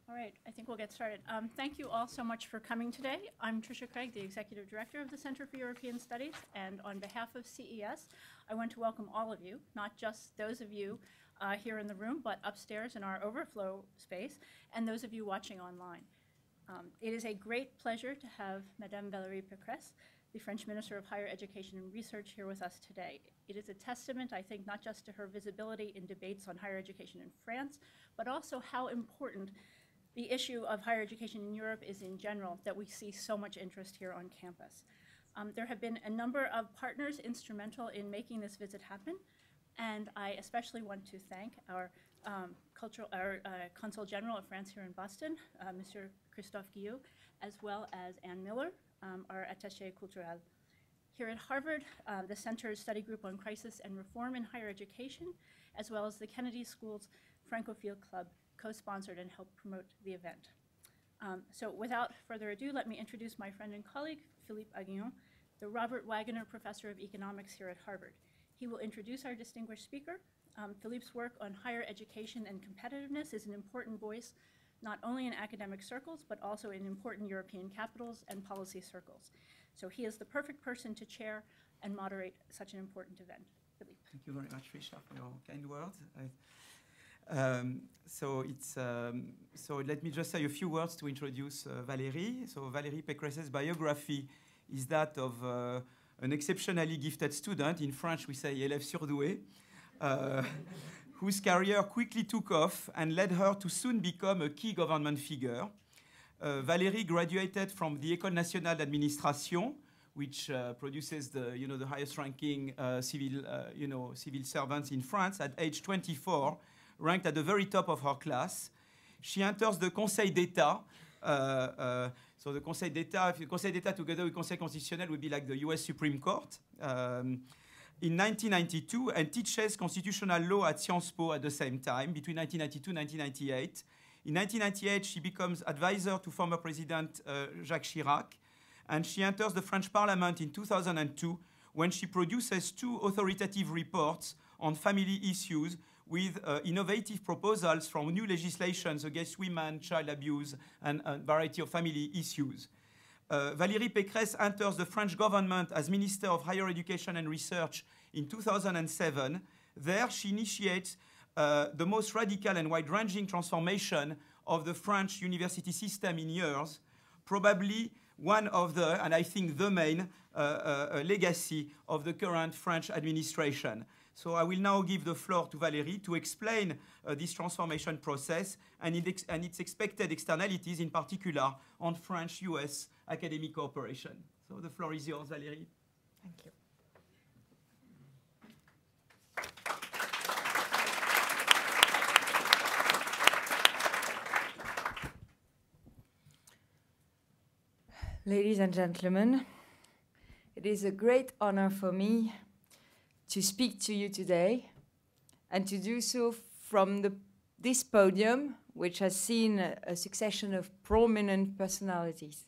All right, I think we'll get started. Thank you all so much for coming today. I'm Tricia Craig, the Executive Director of the Center for European Studies, and on behalf of CES, I want to welcome all of you, not just those of you here in the room, but upstairs in our overflow space, and those of you watching online. It is a great pleasure to have Madame Valérie Pécresse, the French Minister of Higher Education and Research, here with us today. It is a testament, I think, not just to her visibility in debates on higher education in France, but also how important the issue of higher education in Europe is in general, that we see so much interest here on campus. There have been a number of partners instrumental in making this visit happen, and I especially want to thank our Consul General of France here in Boston, Monsieur Christophe Guillot, as well as Anne Miller, our Attaché Culturel. Here at Harvard, the Center's Study Group on Crisis and Reform in Higher Education, as well as the Kennedy School's Francophile Club, co-sponsored and helped promote the event. So without further ado, let me introduce my friend and colleague, Philippe Aghion, the Robert Waggoner Professor of Economics here at Harvard. He will introduce our distinguished speaker. Philippe's work on higher education and competitiveness is an important voice, not only in academic circles, but also in important European capitals and policy circles. So he is the perfect person to chair and moderate such an important event. Philippe. Thank you very much, Risha, for your kind words. So let me just say a few words to introduce Valérie. So Valérie Pécresse's biography is that of an exceptionally gifted student. In French, we say élève surdoué, whose career quickly took off and led her to soon become a key government figure. Valérie graduated from the École nationale d'administration, which produces the highest ranking civil servants in France at age 24, ranked at the very top of her class. She enters the Conseil d'État. So the Conseil d'État together with Conseil constitutionnel would be like the US Supreme Court in 1992, and teaches constitutional law at Sciences Po at the same time between 1992 and 1998. In 1998, she becomes advisor to former President Jacques Chirac, and she enters the French Parliament in 2002 when she produces two authoritative reports on family issues with innovative proposals from new legislations against women, child abuse, and a variety of family issues. Valérie Pécresse enters the French government as Minister of Higher Education and Research in 2007. There, she initiates the most radical and wide-ranging transformation of the French university system in years, probably one of the, and I think the main, legacy of the current French administration. So I will now give the floor to Valérie to explain this transformation process and its expected externalities, in particular on French-US academic cooperation. So the floor is yours, Valérie. Thank you. Ladies and gentlemen, it is a great honor for me to speak to you today, and to do so from this podium, which has seen a succession of prominent personalities.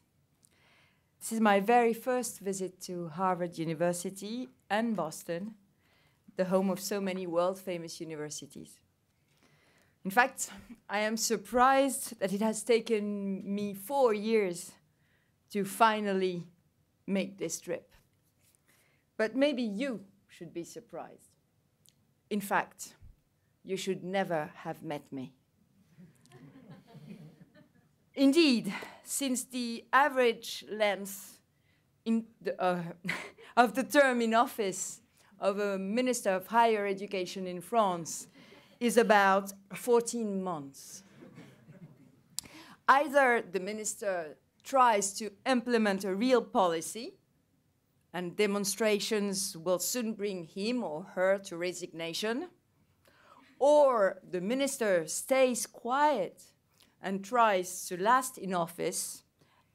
This is my very first visit to Harvard University and Boston, the home of so many world-famous universities. In fact, I am surprised that it has taken me 4 years to finally make this trip. But maybe you should be surprised. In fact, you should never have met me. Indeed, since the average length of the term in office of a Minister of Higher Education in France is about 14 months. Either the minister tries to implement a real policy, and demonstrations will soon bring him or her to resignation, or the minister stays quiet and tries to last in office,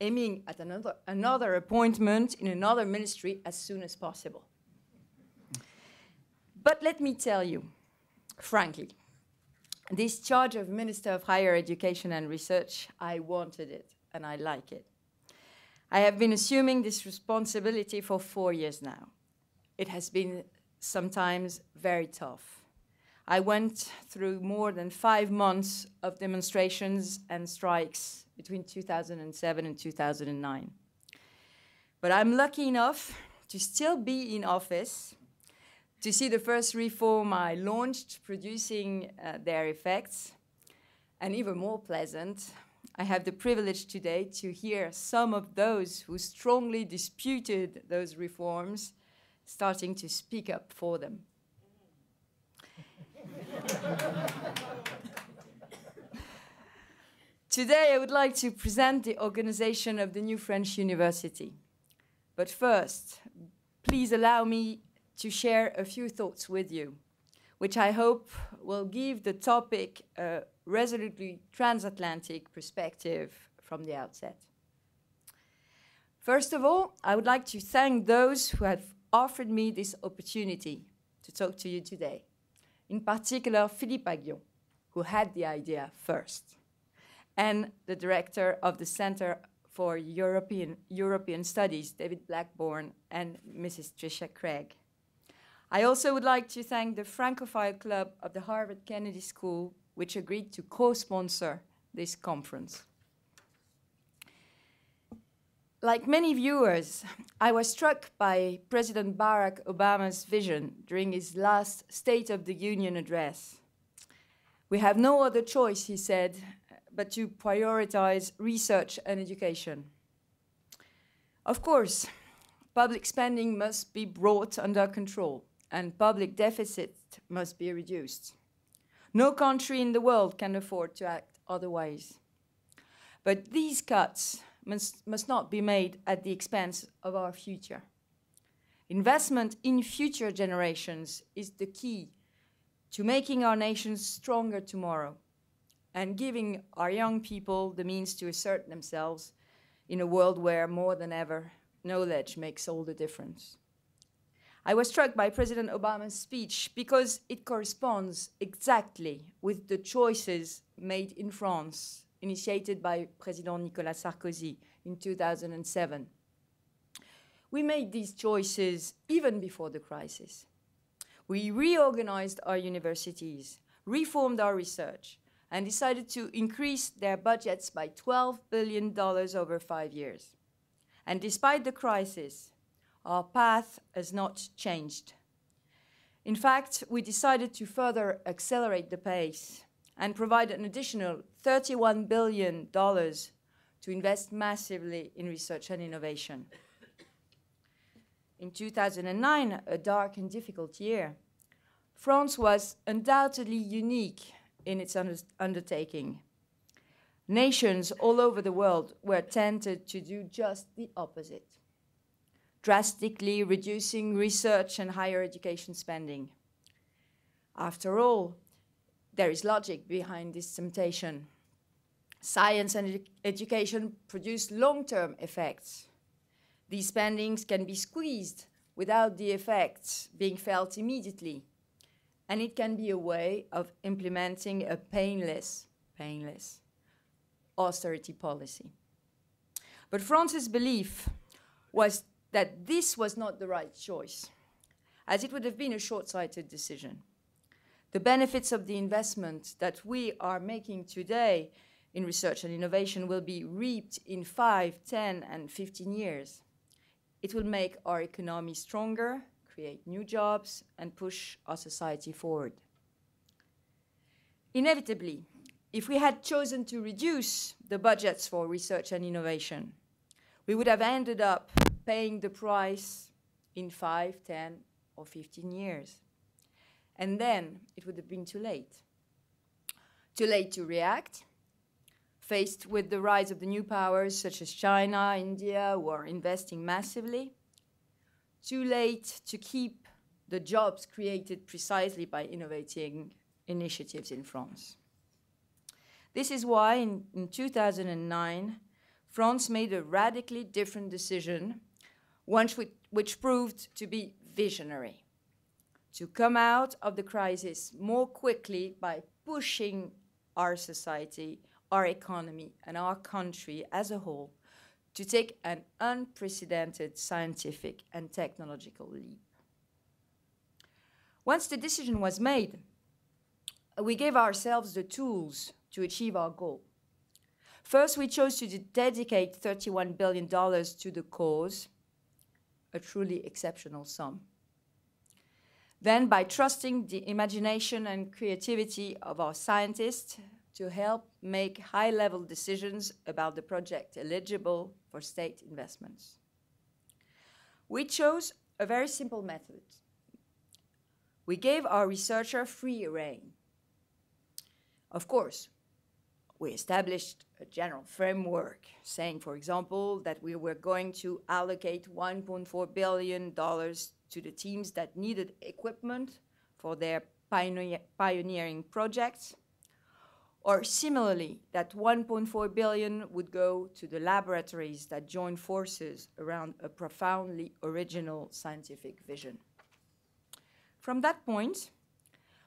aiming at another appointment in another ministry as soon as possible. But let me tell you, frankly, this charge of Minister of Higher Education and Research, I wanted it, and I like it. I have been assuming this responsibility for 4 years now. It has been sometimes very tough. I went through more than 5 months of demonstrations and strikes between 2007 and 2009. But I'm lucky enough to still be in office, to see the first reform I launched producing their effects, and even more pleasant, I have the privilege today to hear some of those who strongly disputed those reforms starting to speak up for them. Today, I would like to present the organization of the new French university. But first, please allow me to share a few thoughts with you, which I hope will give the topic a resolutely transatlantic perspective from the outset. First of all, I would like to thank those who have offered me this opportunity to talk to you today. In particular, Philippe Aghion, who had the idea first, and the director of the Center for European Studies, David Blackburn, and Mrs. Tricia Craig. I also would like to thank the Francophile Club of the Harvard Kennedy School, which agreed to co-sponsor this conference. Like many viewers, I was struck by President Barack Obama's vision during his last State of the Union address. We have no other choice, he said, but to prioritize research and education. Of course, public spending must be brought under control, and public deficit must be reduced. No country in the world can afford to act otherwise. But these cuts must not be made at the expense of our future. Investment in future generations is the key to making our nations stronger tomorrow and giving our young people the means to assert themselves in a world where, more than ever, knowledge makes all the difference. I was struck by President Obama's speech because it corresponds exactly with the choices made in France, initiated by President Nicolas Sarkozy in 2007. We made these choices even before the crisis. We reorganized our universities, reformed our research, and decided to increase their budgets by $12 billion over 5 years. And despite the crisis, our path has not changed. In fact, we decided to further accelerate the pace and provide an additional $31 billion to invest massively in research and innovation. In 2009, a dark and difficult year, France was undoubtedly unique in its undertaking. Nations all over the world were tempted to do just the opposite, drastically reducing research and higher education spending. After all, there is logic behind this temptation. Science and education produce long-term effects. These spendings can be squeezed without the effects being felt immediately. And it can be a way of implementing a painless austerity policy. But France's belief was that this was not the right choice, as it would have been a short-sighted decision. The benefits of the investment that we are making today in research and innovation will be reaped in 5, 10, and 15 years. It will make our economy stronger, create new jobs, and push our society forward. Inevitably, if we had chosen to reduce the budgets for research and innovation, we would have ended up paying the price in 5, 10, or 15 years. And then it would have been too late. Too late to react, faced with the rise of the new powers such as China, India, who are investing massively. Too late to keep the jobs created precisely by innovating initiatives in France. This is why in 2009, France made a radically different decision, one which proved to be visionary, to come out of the crisis more quickly by pushing our society, our economy, and our country as a whole to take an unprecedented scientific and technological leap. Once the decision was made, we gave ourselves the tools to achieve our goal. First, we chose to dedicate $31 billion to the cause, a truly exceptional sum. Then, by trusting the imagination and creativity of our scientists to help make high-level decisions about the project eligible for state investments. We chose a very simple method. We gave our researcher free rein. Of course, we established a general framework saying, for example, that we were going to allocate $1.4 billion to the teams that needed equipment for their pioneering projects, or similarly, that $1.4 billion would go to the laboratories that joined forces around a profoundly original scientific vision. From that point,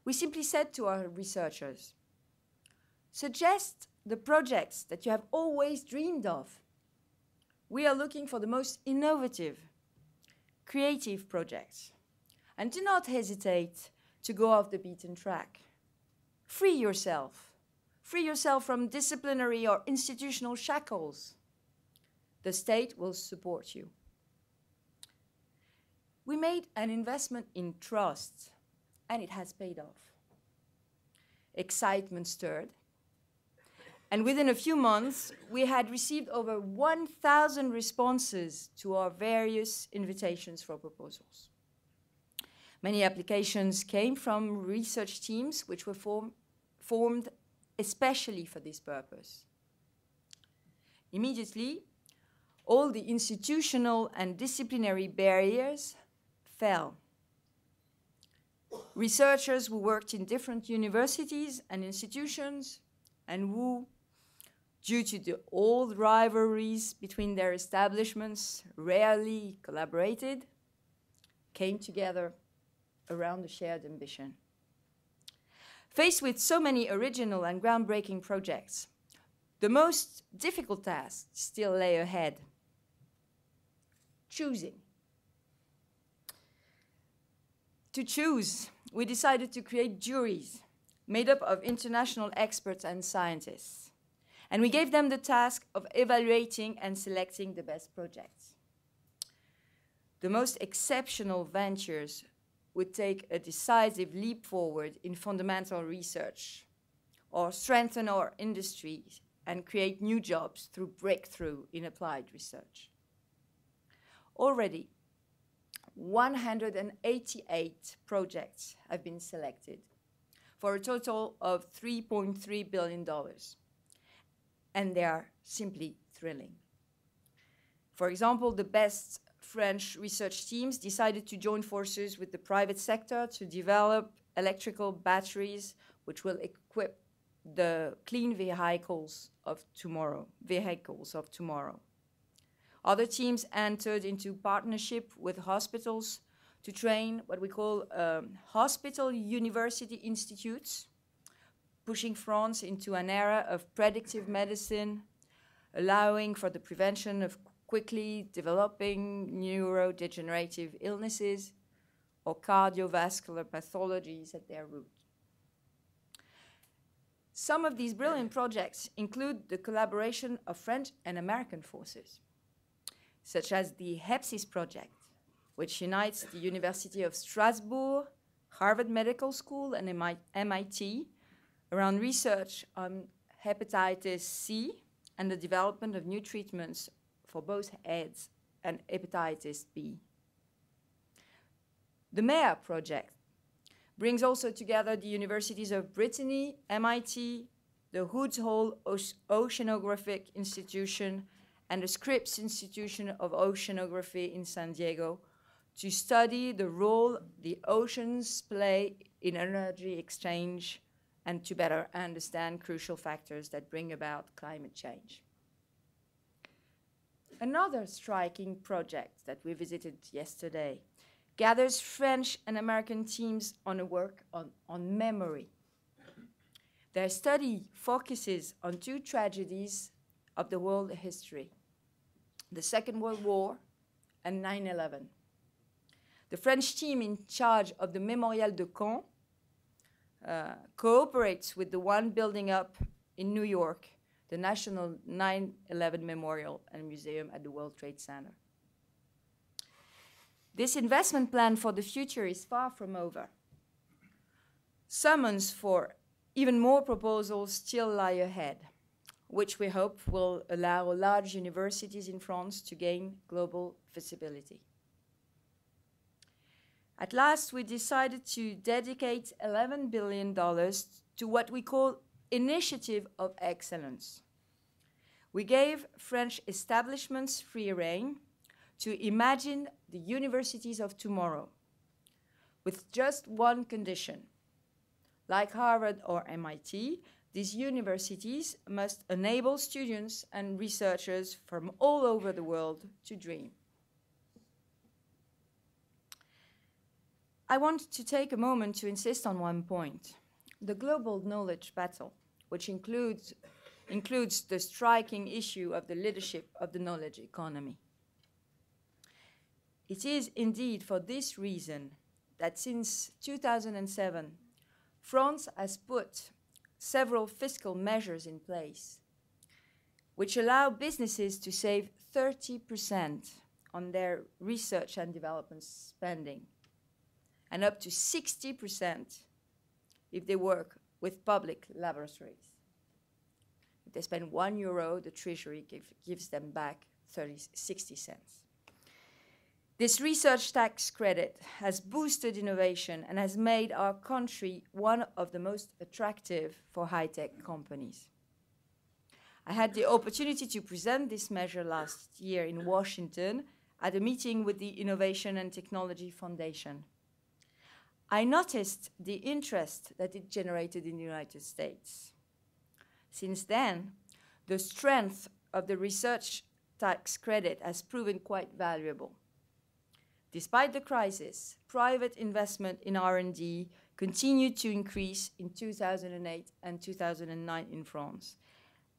we simply said to our researchers, suggest the projects that you have always dreamed of. We are looking for the most innovative, creative projects. And do not hesitate to go off the beaten track. Free yourself. Free yourself from disciplinary or institutional shackles. The state will support you. We made an investment in trust, and it has paid off. Excitement stirred. And within a few months, we had received over 1,000 responses to our various invitations for proposals. Many applications came from research teams which were formed especially for this purpose. Immediately, all the institutional and disciplinary barriers fell. Researchers who worked in different universities and institutions and who, due to the old rivalries between their establishments, rarely collaborated, came together around a shared ambition. Faced with so many original and groundbreaking projects, the most difficult task still lay ahead: choosing. To choose, we decided to create juries made up of international experts and scientists. And we gave them the task of evaluating and selecting the best projects. The most exceptional ventures would take a decisive leap forward in fundamental research, or strengthen our industries and create new jobs through breakthrough in applied research. Already, 188 projects have been selected for a total of $3.3 billion. And they are simply thrilling. For example, the best French research teams decided to join forces with the private sector to develop electrical batteries which will equip the clean vehicles of tomorrow. Other teams entered into partnership with hospitals to train what we call hospital university institutes, pushing France into an era of predictive medicine, allowing for the prevention of quickly developing neurodegenerative illnesses or cardiovascular pathologies at their root. Some of these brilliant projects include the collaboration of French and American forces, such as the HEPSIS project, which unites the University of Strasbourg, Harvard Medical School, and MIT around research on hepatitis C and the development of new treatments for both AIDS and hepatitis B. The MEA project brings also together the universities of Brittany, MIT, the Woods Hole Oceanographic Institution, and the Scripps Institution of Oceanography in San Diego to study the role the oceans play in energy exchange and to better understand crucial factors that bring about climate change. Another striking project that we visited yesterday gathers French and American teams on a work on memory. Their study focuses on two tragedies of the world history: the Second World War and 9/11. The French team in charge of the Mémorial de Caen cooperates with the one building up in New York, the National 9/11 Memorial and Museum at the World Trade Center. This investment plan for the future is far from over. Summons for even more proposals still lie ahead, which we hope will allow large universities in France to gain global visibility. At last, we decided to dedicate $11 billion to what we call Initiative of Excellence. We gave French establishments free rein to imagine the universities of tomorrow, with just one condition. Like Harvard or MIT, these universities must enable students and researchers from all over the world to dream. I want to take a moment to insist on one point. The global knowledge battle, which includes the striking issue of the leadership of the knowledge economy. It is indeed for this reason that since 2007, France has put several fiscal measures in place, which allow businesses to save 30% on their research and development spending, and up to 60% if they work with public laboratories. If they spend €1, the Treasury gives them back 60 cents. This research tax credit has boosted innovation and has made our country one of the most attractive for high-tech companies. I had the opportunity to present this measure last year in Washington at a meeting with the Innovation and Technology Foundation. I noticed the interest that it generated in the United States. Since then, the strength of the research tax credit has proven quite valuable. Despite the crisis, private investment in R&D continued to increase in 2008 and 2009 in France.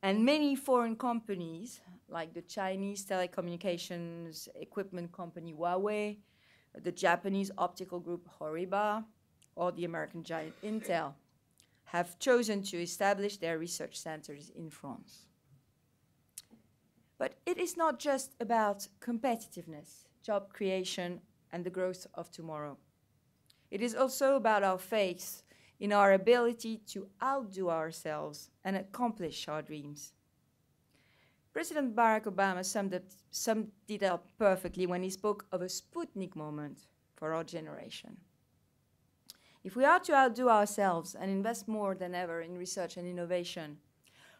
And many foreign companies, like the Chinese telecommunications equipment company Huawei, the Japanese optical group Horiba, or the American giant Intel, have chosen to establish their research centers in France. But it is not just about competitiveness, job creation, and the growth of tomorrow. It is also about our faith in our ability to outdo ourselves and accomplish our dreams. President Barack Obama summed it up perfectly when he spoke of a Sputnik moment for our generation. If we are to outdo ourselves and invest more than ever in research and innovation,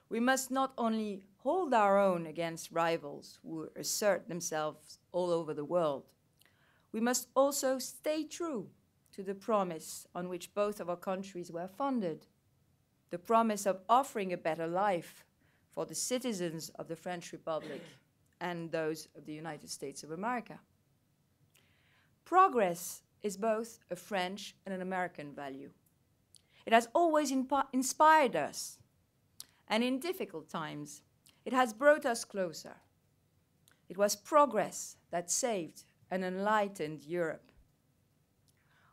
we must not only hold our own against rivals who assert themselves all over the world, we must also stay true to the promise on which both of our countries were founded, the promise of offering a better life for the citizens of the French Republic and those of the United States of America. Progress is both a French and an American value. It has always inspired us, and in difficult times, it has brought us closer. It was progress that saved and enlightened Europe.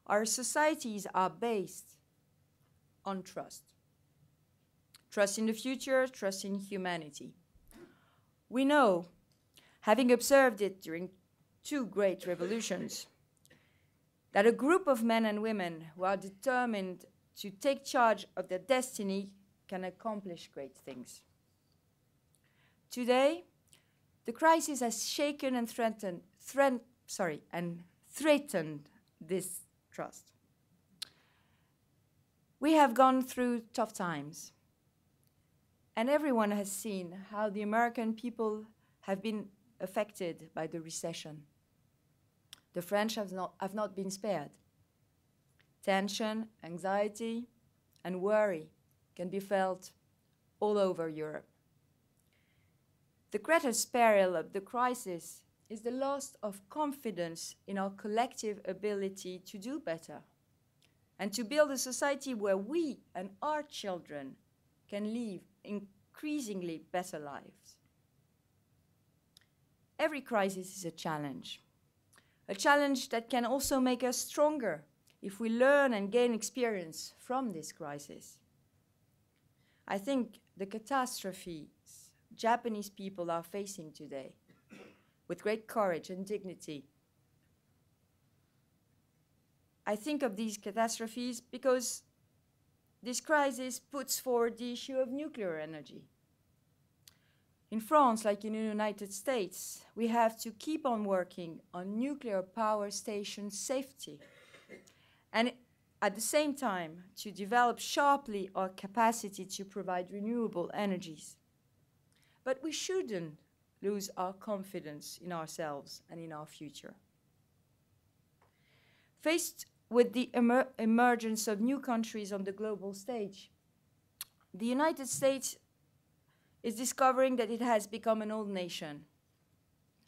Our societies are based on trust. Trust in the future, trust in humanity. We know, having observed it during two great revolutions, that a group of men and women who are determined to take charge of their destiny can accomplish great things. Today, the crisis has shaken and threatened this trust. We have gone through tough times, and everyone has seen how the American people have been affected by the recession. The French have not been spared. Tension, anxiety, and worry can be felt all over Europe. The greatest peril of the crisis is the loss of confidence in our collective ability to do better and to build a society where we and our children can live increasingly better lives. Every crisis is a challenge that can also make us stronger if we learn and gain experience from this crisis, I think the catastrophes Japanese people are facing today with great courage and dignity. I think of these catastrophes because this crisis puts forward the issue of nuclear energy. In France, like in the United States, we have to keep on working on nuclear power station safety and at the same time to develop sharply our capacity to provide renewable energies. But we shouldn't lose our confidence in ourselves and in our future. Faced with the emergence of new countries on the global stage, the United States is discovering that it has become an old nation.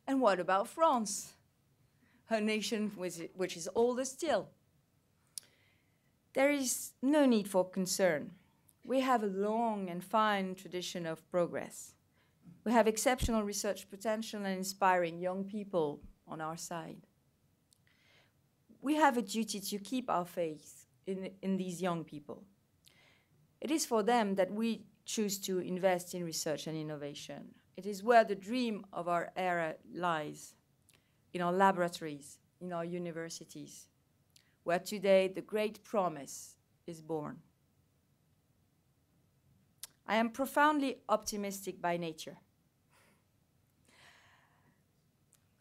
And what about France? A nation which is older still. There is no need for concern. We have a long and fine tradition of progress. We have exceptional research potential and inspiring young people on our side. We have a duty to keep our faith in these young people. It is for them that we choose to invest in research and innovation. It is where the dream of our era lies, in our laboratories, in our universities, where today the great promise is born. I am profoundly optimistic by nature.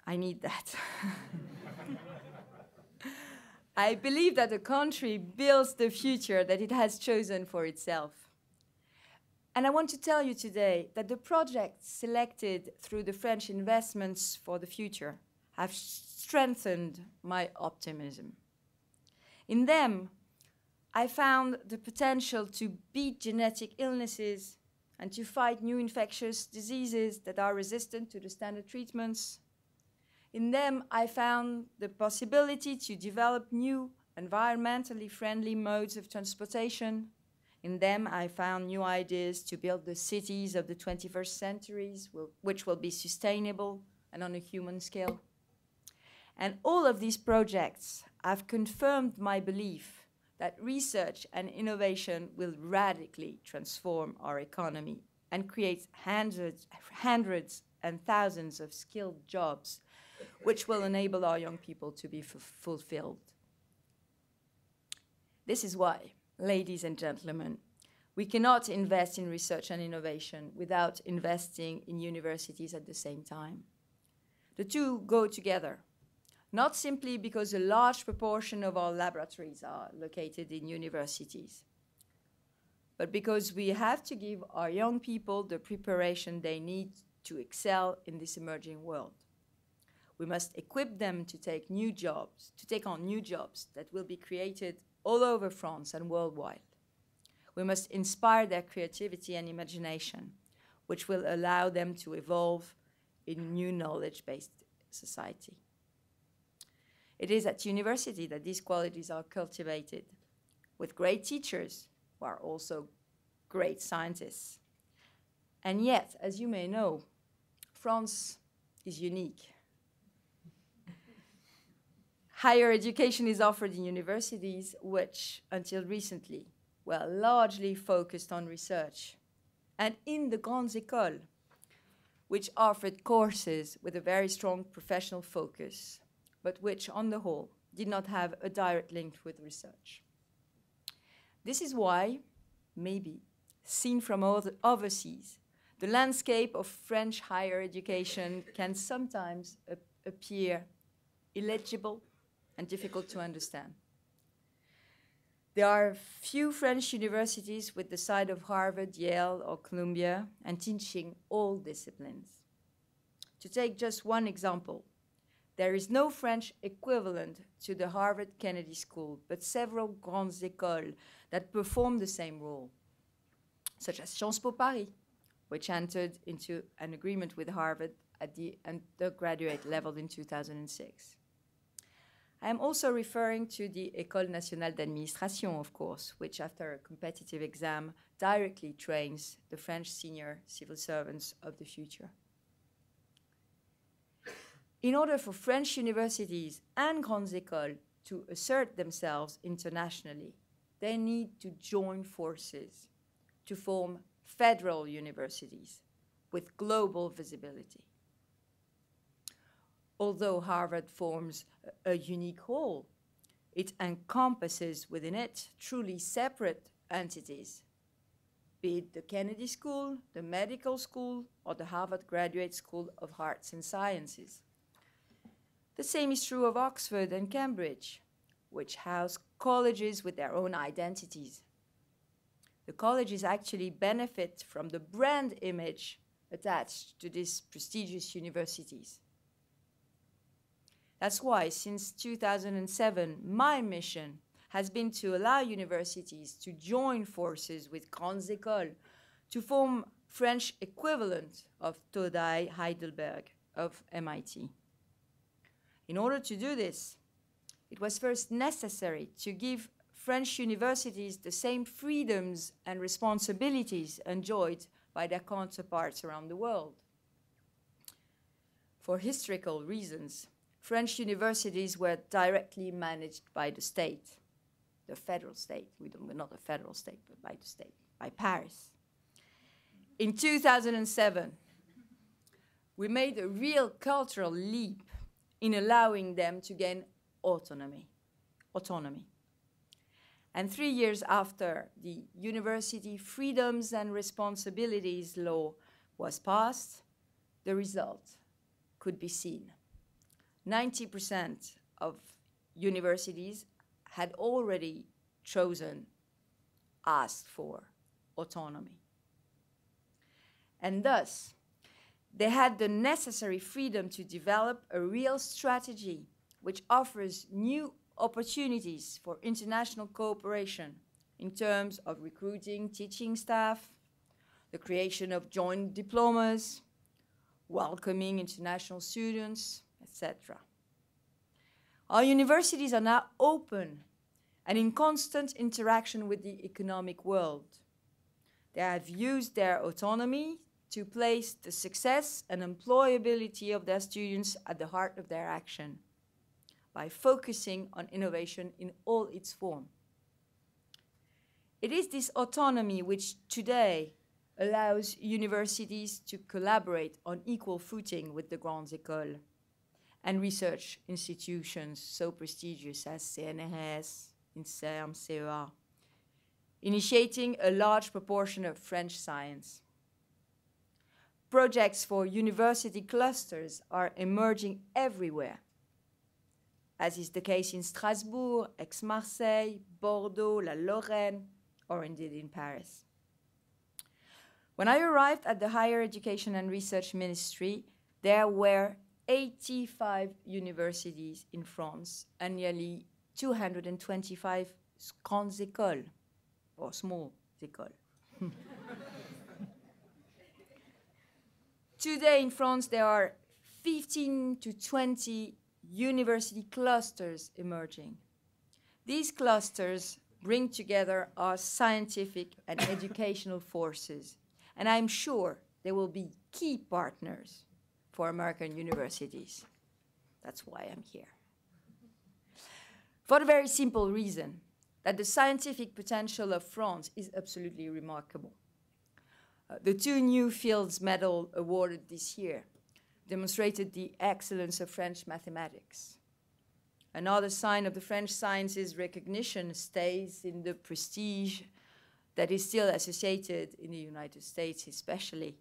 I need that. I believe that a country builds the future that it has chosen for itself. And I want to tell you today that the projects selected through the French investments for the future have strengthened my optimism. In them, I found the potential to beat genetic illnesses and to fight new infectious diseases that are resistant to the standard treatments. In them, I found the possibility to develop new environmentally friendly modes of transportation. In them, I found new ideas to build the cities of the 21st centuries, which will be sustainable and on a human scale. And all of these projects have confirmed my belief that research and innovation will radically transform our economy and create hundreds and thousands of skilled jobs, which will enable our young people to be fulfilled. This is why, ladies and gentlemen, we cannot invest in research and innovation without investing in universities at the same time. The two go together, not simply because a large proportion of our laboratories are located in universities, but because we have to give our young people the preparation they need to excel in this emerging world. We must equip them to take on new jobs that will be created all over France and worldwide. We must inspire their creativity and imagination, which will allow them to evolve in a new knowledge-based society. It is at university that these qualities are cultivated, with great teachers who are also great scientists. And yet, as you may know, France is unique. Higher education is offered in universities which, until recently, were largely focused on research, and in the grandes écoles, which offered courses with a very strong professional focus, but which, on the whole, did not have a direct link with research. This is why, maybe, seen from overseas, the landscape of French higher education can sometimes appear illegible and difficult to understand. There are few French universities with the size of Harvard, Yale, or Columbia, and teaching all disciplines. To take just one example, there is no French equivalent to the Harvard Kennedy School, but several grandes écoles that perform the same role, such as Sciences Po Paris, which entered into an agreement with Harvard at the undergraduate level in 2006. I am also referring to the École Nationale d'Administration, of course, which after a competitive exam directly trains the French senior civil servants of the future. In order for French universities and grandes écoles to assert themselves internationally, they need to join forces to form federal universities with global visibility. Although Harvard forms a unique whole, it encompasses within it truly separate entities, be it the Kennedy School, the Medical School, or the Harvard Graduate School of Arts and Sciences. The same is true of Oxford and Cambridge, which house colleges with their own identities. The colleges actually benefit from the brand image attached to these prestigious universities. That's why, since 2007, my mission has been to allow universities to join forces with grandes écoles to form French equivalent of Todai, Heidelberg, of MIT. In order to do this, it was first necessary to give French universities the same freedoms and responsibilities enjoyed by their counterparts around the world. For historical reasons, French universities were directly managed by the state, the federal state. We're not a federal state, but by the state, by Paris. In 2007, we made a real cultural leap in allowing them to gain autonomy. And 3 years after the University Freedoms and Responsibilities Law was passed, the result could be seen. 90% of universities had already asked for autonomy. And thus, they had the necessary freedom to develop a real strategy which offers new opportunities for international cooperation in terms of recruiting teaching staff, the creation of joint diplomas, welcoming international students, etc. Our universities are now open and in constant interaction with the economic world. They have used their autonomy to place the success and employability of their students at the heart of their action by focusing on innovation in all its forms. It is this autonomy which today allows universities to collaborate on equal footing with the grandes écoles and research institutions so prestigious as CNRS, INSERM, CEA, initiating a large proportion of French science. Projects for university clusters are emerging everywhere, as is the case in Strasbourg, Aix-Marseille, Bordeaux, La Lorraine, or indeed in Paris. When I arrived at the Higher Education and Research Ministry, there were 85 universities in France and nearly 225 grandes écoles, or small écoles. Today in France, there are 15 to 20 university clusters emerging. These clusters bring together our scientific and educational forces, and I'm sure they will be key partners for American universities. That's why I'm here. For the very simple reason that the scientific potential of France is absolutely remarkable. The 2 new Fields Medals awarded this year demonstrated the excellence of French mathematics. Another sign of the French sciences recognition stays in the prestige that is still associated in the United States, especially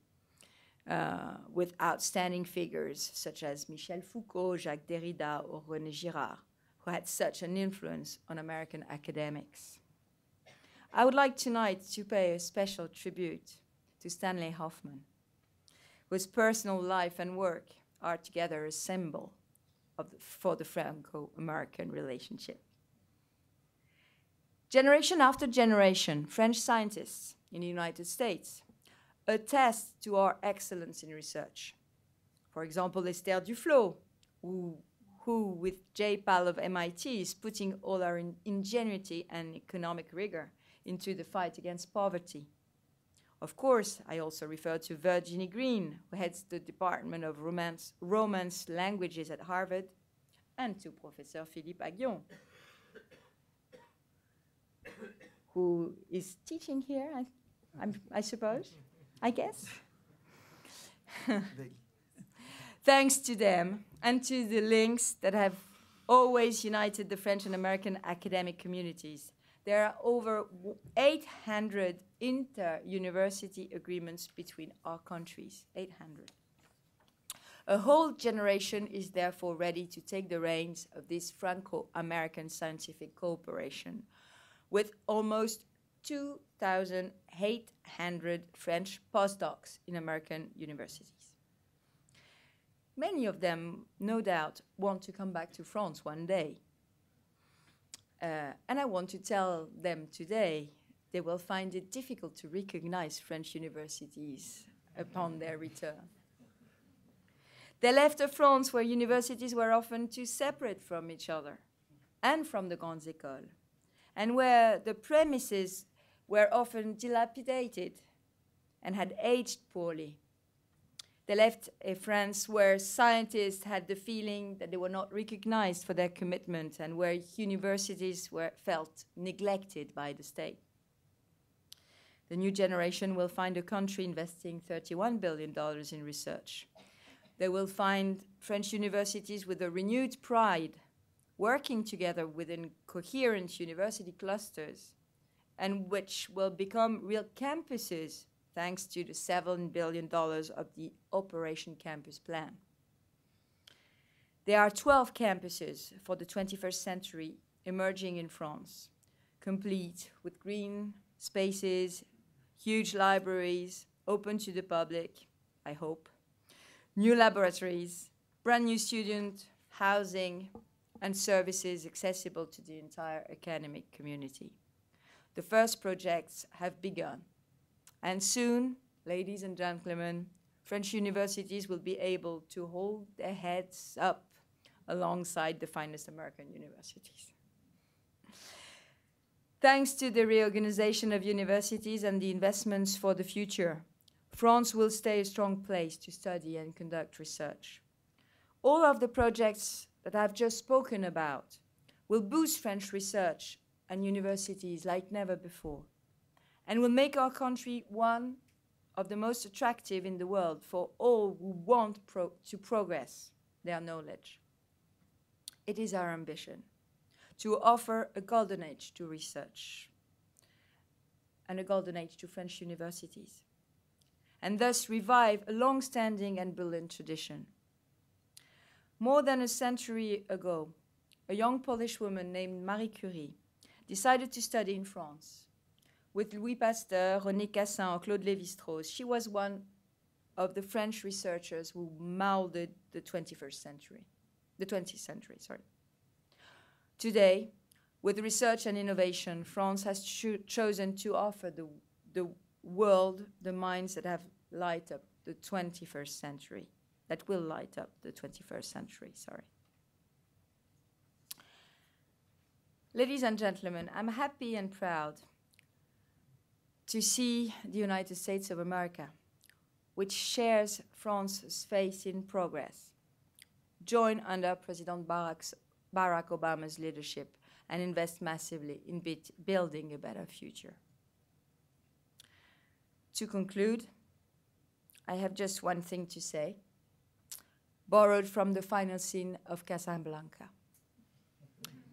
with outstanding figures such as Michel Foucault, Jacques Derrida, or René Girard, who had such an influence on American academics. I would like tonight to pay a special tribute to Stanley Hoffman, whose personal life and work are together a symbol for the Franco-American relationship. Generation after generation, French scientists in the United States attest to our excellence in research. For example, Esther Duflo, who with Jay Pal of MIT is putting all our ingenuity and economic rigor into the fight against poverty. Of course, I also refer to Virginie Green, who heads the Department of Romance Languages at Harvard, and to Professor Philippe Aghion, who is teaching here, I suppose, I guess. Thanks to them and to the links that have always united the French and American academic communities, there are over 800 inter-university agreements between our countries, 800. A whole generation is therefore ready to take the reins of this Franco-American scientific cooperation, with almost 2,800 French postdocs in American universities. Many of them, no doubt, want to come back to France one day. And I want to tell them today they will find it difficult to recognize French universities upon their return. They left a France where universities were often too separate from each other and from the grandes écoles, and where the premises were often dilapidated and had aged poorly. They left a France where scientists had the feeling that they were not recognized for their commitment and where universities felt neglected by the state. The new generation will find a country investing $31 billion in research. They will find French universities with a renewed pride, working together within coherent university clusters, and which will become real campuses thanks to the $7 billion of the Operation Campus Plan. There are 12 campuses for the 21st century emerging in France, complete with green spaces, huge libraries, open to the public, I hope, new laboratories, brand new student housing, and services accessible to the entire academic community. The first projects have begun. And soon, ladies and gentlemen, French universities will be able to hold their heads up alongside the finest American universities. Thanks to the reorganization of universities and the investments for the future, France will stay a strong place to study and conduct research. All of the projects that I've just spoken about will boost French research and universities like never before, and will make our country one of the most attractive in the world for all who want to progress their knowledge. It is our ambition to offer a golden age to research and a golden age to French universities, and thus revive a long-standing and brilliant tradition. More than a century ago, a young Polish woman named Marie Curie decided to study in France. With Louis Pasteur, René Cassin, or Claude Lévi-Strauss, she was one of the French researchers who molded the 20th century. Today, with research and innovation, France has chosen to offer the world the minds that have light up the 21st century, that will light up the 21st century, Ladies and gentlemen, I'm happy and proud to see the United States of America, which shares France's faith in progress, join under President Barack Obama's leadership and invest massively in building a better future. To conclude, I have just one thing to say, borrowed from the final scene of Casablanca,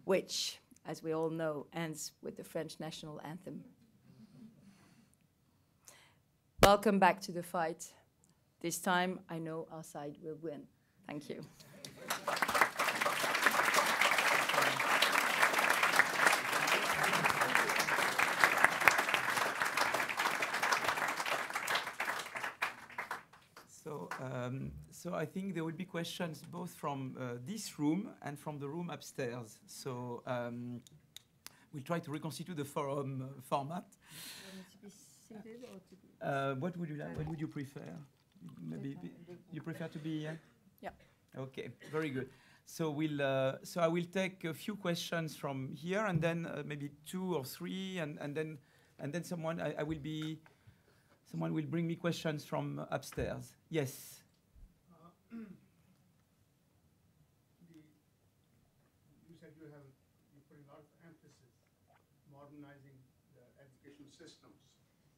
which, as we all know, ends with the French national anthem. Welcome back to the fight. This time, I know our side will win. Thank you. So I think there will be questions both from this room and from the room upstairs. So we'll try to reconstitute the forum format. What would you like? What would you prefer? Maybe you prefer to be here? Yeah. Okay. Very good. So I will take a few questions from here, and then maybe 2 or 3, and then someone will bring me questions from upstairs. Yes. You said you're putting a lot of emphasis modernizing education systems.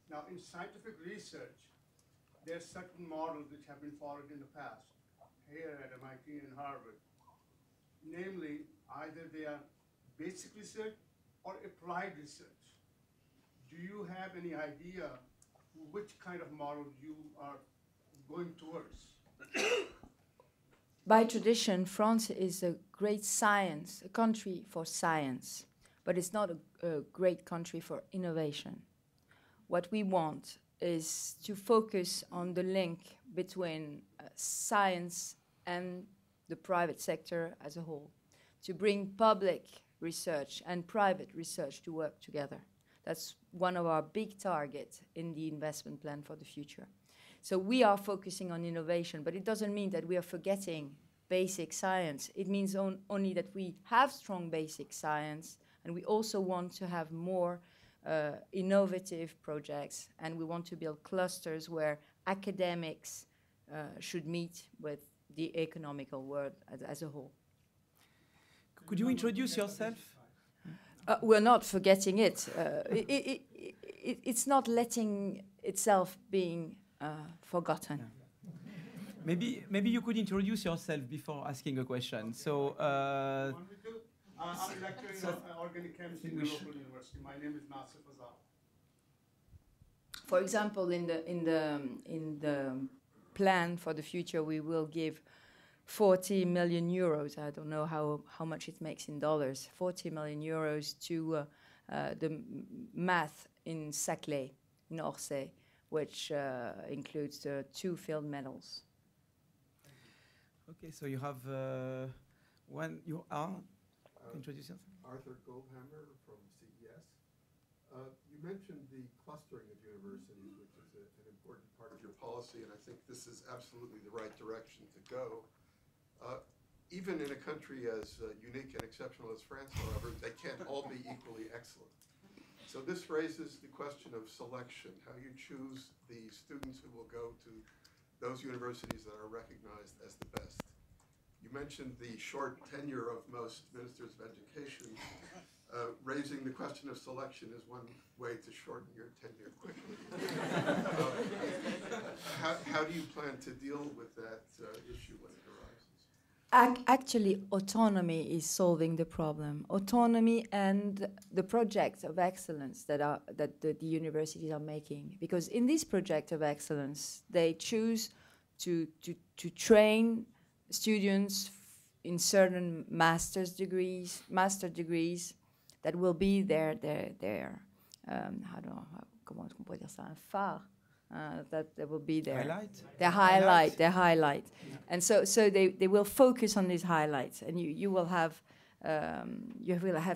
Now, in scientific research, there are certain models which have been followed in the past, here at MIT and Harvard. Namely, either they are basic research or applied research. Do you have any idea which kind of model you are going towards? By tradition, France is a great a country for science, but it's not a great country for innovation. What we want is to focus on the link between science and the private sector as a whole, to bring public research and private research to work together. That's one of our big targets in the investment plan for the future. So we are focusing on innovation, but it doesn't mean that we are forgetting basic science. It means only that we have strong basic science, and we also want to have more innovative projects, and we want to build clusters where academics should meet with the economical world as a whole. Could you introduce yourself? We're not forgetting it. It's not letting itself being forgotten. Yeah. Maybe you could introduce yourself before asking a question. So, I'm lecturing in organic chemistry in the local university. My name is Nasif Azal. For example, in the plan for the future, we will give 40 million euros. I don't know how much it makes in dollars. 40 million euros to the math in Saclay, in Orsay, which includes 2 field medals. Okay, so you have one. You are. Introduce yourself. Arthur Goldhammer from CES. You mentioned the clustering of universities, which is an important part of your policy, and I think this is absolutely the right direction to go. Even in a country as unique and exceptional as France, however, they can't all be equally excellent. So this raises the question of selection, how you choose the students who will go to those universities that are recognized as the best. You mentioned the short tenure of most ministers of education. Raising the question of selection is one way to shorten your tenure quickly. How do you plan to deal with that issue when it arises? Actually, autonomy is solving the problem. Autonomy and the projects of excellence that the universities are making. Because in this project of excellence, they choose to master degrees master degrees that will be their comment on pourrait dire ça, un phare, that will be their highlight. Yeah. And so they will focus on these highlights, and you will have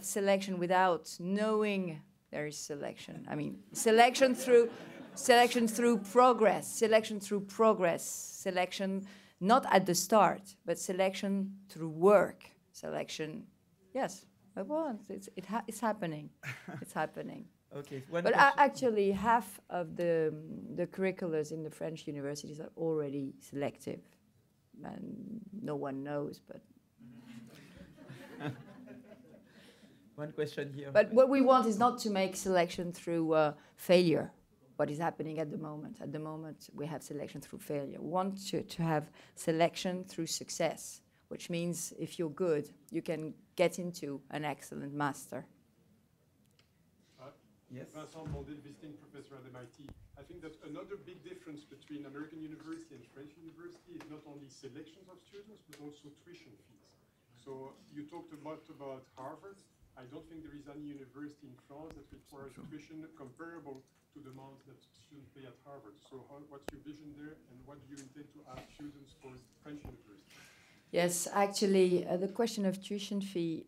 selection without knowing there is selection. I mean, selection through progress, selection not at the start, but selection through work, selection. Yes, it's happening. It's happening. Okay. But actually, half of the curriculums in the French universities are already selective, and no one knows. But one question here. But what we want is not to make selection through failure. What is happening at the moment? At the moment, we have selection through failure. We want to have selection through success, which means if you're good, you can get into an excellent master. Yes. Vincent Mondel, visiting professor at MIT. I think that another big difference between American university and French university is not only selections of students, but also tuition fees. So you talked a lot about Harvard. I don't think there is any university in France that requires tuition comparable to the amount that students pay at Harvard. So what's your vision there, and what do you intend to ask students for French university? Yes, actually, the question of tuition fees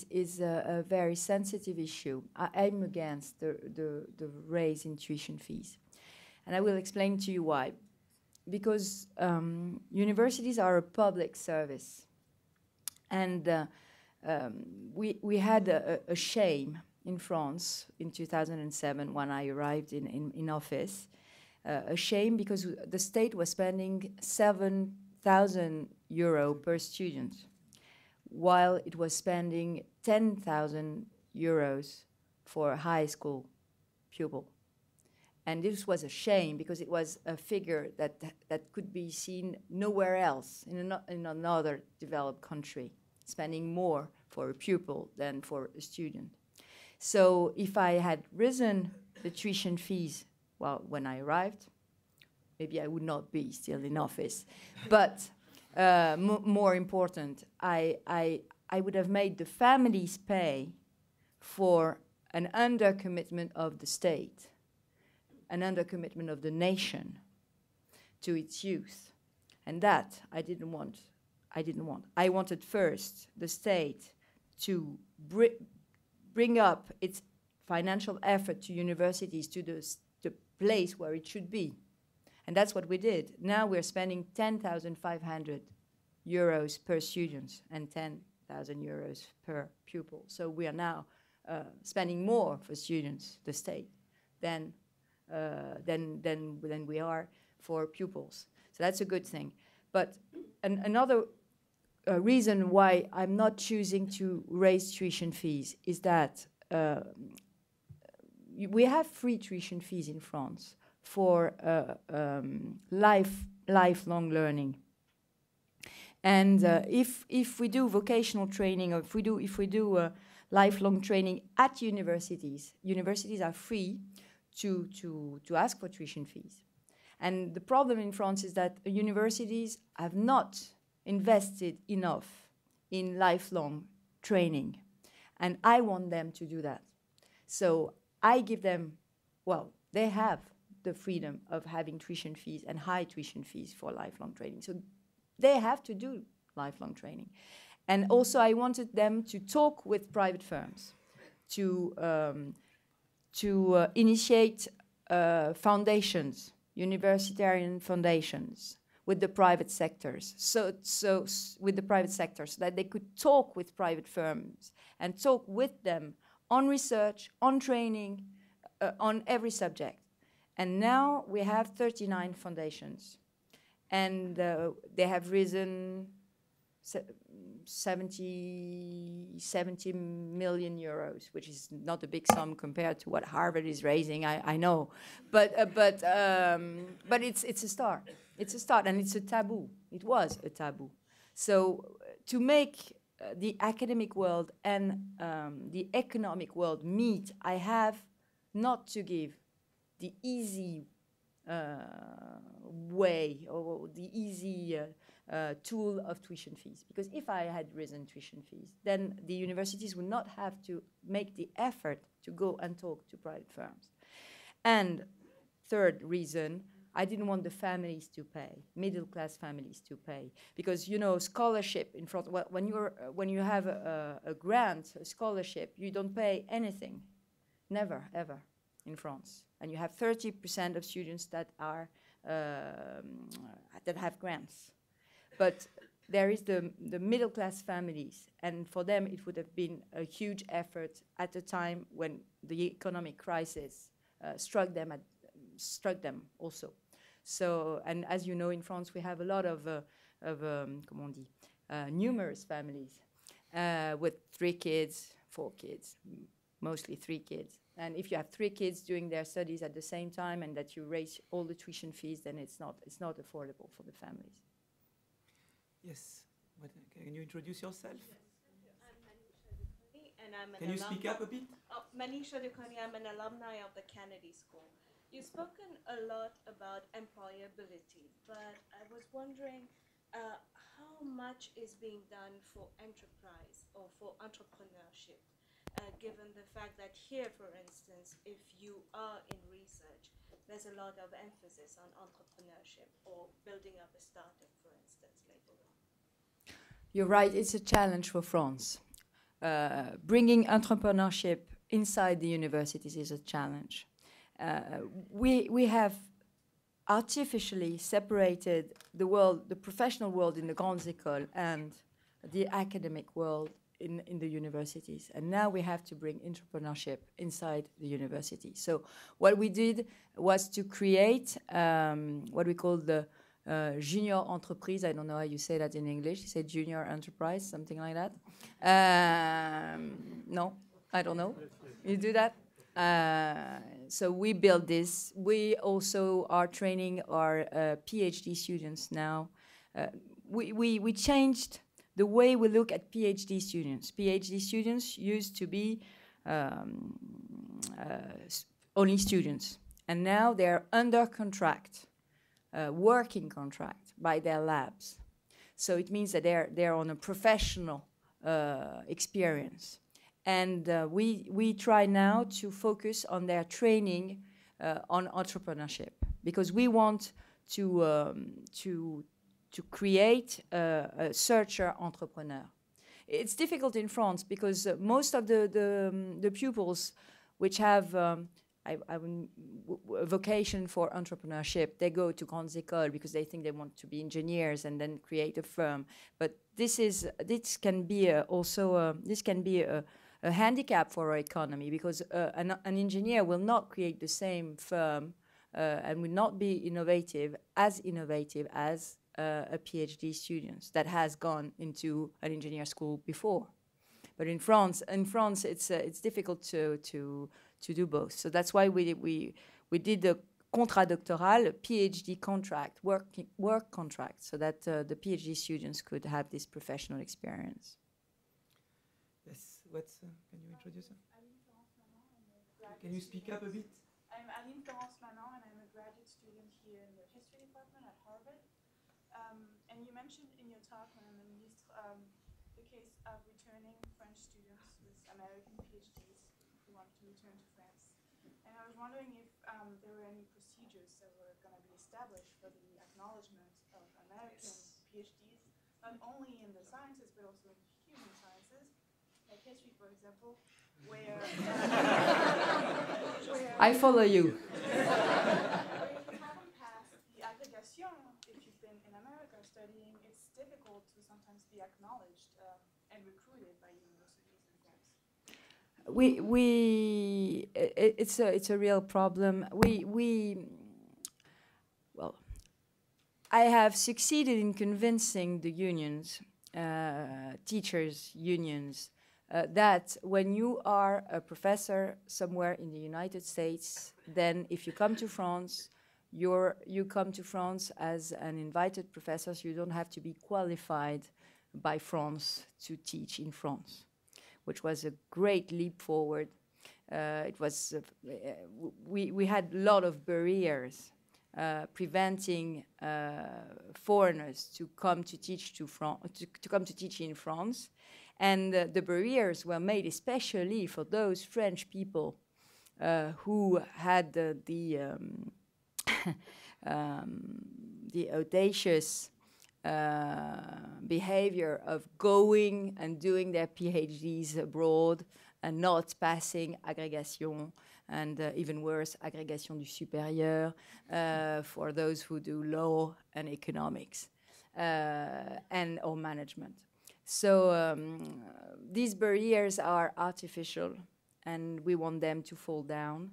is a very sensitive issue. I'm against the raise in tuition fees, and I will explain to you why. Because universities are a public service, and we had a shame in France in 2007 when I arrived in office, a shame because the state was spending 7,000 euro per student, while it was spending 10,000 euros for a high school pupil. And this was a shame because it was a figure that could be seen nowhere else in another developed country, spending more for a pupil than for a student. So if I had risen the tuition fees, well, when I arrived, maybe I would not be still in office. But more important, I would have made the families pay for an undercommitment of the state, an undercommitment of the nation to its youth. And that I didn't want. I wanted first the state to bring up its financial effort to universities to the place where it should be. And that's what we did. Now we're spending 10,500 euros per student and 10,000 euros per pupil. So we are now spending more for students, the state, than we are for pupils. So that's a good thing. But another reason why I'm not choosing to raise tuition fees is that we have free tuition fees in France for lifelong learning. And if we do vocational training, or if we do lifelong training at universities, universities are free to ask for tuition fees. And the problem in France is that universities have not invested enough in lifelong training. And I want them to do that. So I give them, well, they have the freedom of having tuition fees and high tuition fees for lifelong training. So they have to do lifelong training. And also I wanted them to talk with private firms, to initiate foundations, universitarian foundations with the private sectors. So with the private sector, so that they could talk with private firms and talk with them on research, on training, on every subject. And now we have 39 foundations. And they have risen 70 million euros, which is not a big sum compared to what Harvard is raising, I know. But it's a start. It's a start, and it's a taboo. It was a taboo. So to make the academic world and the economic world meet, I have not to give the easy way or the easy tool of tuition fees. Because if I had risen tuition fees, then the universities would not have to make the effort to go and talk to private firms. And third reason, I didn't want the families to pay, middle-class families to pay, because you know scholarship in France. Well, when you have a grant, a scholarship, you don't pay anything, never ever in France, and you have 30% of students that are that have grants, but there is the middle-class families, and for them it would have been a huge effort at a time when the economic crisis struck them also. So, and as you know, in France we have a lot of numerous families with 3 kids, 4 kids, mostly 3 kids. And if you have 3 kids doing their studies at the same time and that you raise all the tuition fees, then it's not affordable for the families. Yes. Can you introduce yourself? Yes. I'm Manisha Dukhani, and I'm an Can you speak up a bit? Manisha Dukhani, I'm an alumni of the Kennedy School. You've spoken a lot about employability, but I was wondering how much is being done for enterprise or for entrepreneurship, given the fact that here, for instance, if you are in research, there's a lot of emphasis on entrepreneurship or building up a startup, for instance, later on. You're right, it's a challenge for France. Bringing entrepreneurship inside the universities is a challenge. We have artificially separated the world, the professional world in the grandes écoles and the academic world in the universities. And now we have to bring entrepreneurship inside the university. So what we did was to create what we call the junior entreprise. I don't know how you say that in English. You say junior enterprise, something like that. No, I don't know. You do that? So we build this. We also are training our PhD students now. We changed the way we look at PhD students. PhD students used to be only students, and now they're under contract, working contract by their labs. So it means that they're on a professional experience. And we try now to focus on their training on entrepreneurship, because we want to create a searcher entrepreneur. It's difficult in France because most of the pupils which have a vocation for entrepreneurship, they go to grandes écoles because they think they want to be engineers and then create a firm. But this can be a handicap for our economy, because an engineer will not create the same firm and will not be innovative as a PhD student that has gone into an engineer school before. But in France, it's difficult to do both. So that's why we did the contrat doctoral, a PhD contract, work contract, so that the PhD students could have this professional experience. Yes, can you introduce her? Can you speak up a bit? I'm Aline Florence-Manon, and I'm a graduate student here in the history department at Harvard. And you mentioned in your talk, Madame la Ministre, the case of returning French students with American PhDs who wanted to return to France. And I was wondering if there were any procedures that were going to be established for the acknowledgement of American PhDs, not only in the sciences, but also in human sciences, like history, for example, where I follow you. where if you haven't passed the agrégation, if you've been in America studying, it's difficult to sometimes be acknowledged and recruited by universities in France. It's a real problem. Well, I have succeeded in convincing the unions, teachers' unions, that when you are a professor somewhere in the United States, then if you come to France, you come to France as an invited professor, so you don't have to be qualified by France to teach in France, which was a great leap forward. We had a lot of barriers preventing foreigners to come to teach to come to teach in France. And the barriers were made especially for those French people who had the audacious behavior of going and doing their PhDs abroad and not passing agrégation, and even worse, agrégation du supérieur for those who do law and economics or management. So these barriers are artificial, and we want them to fall down.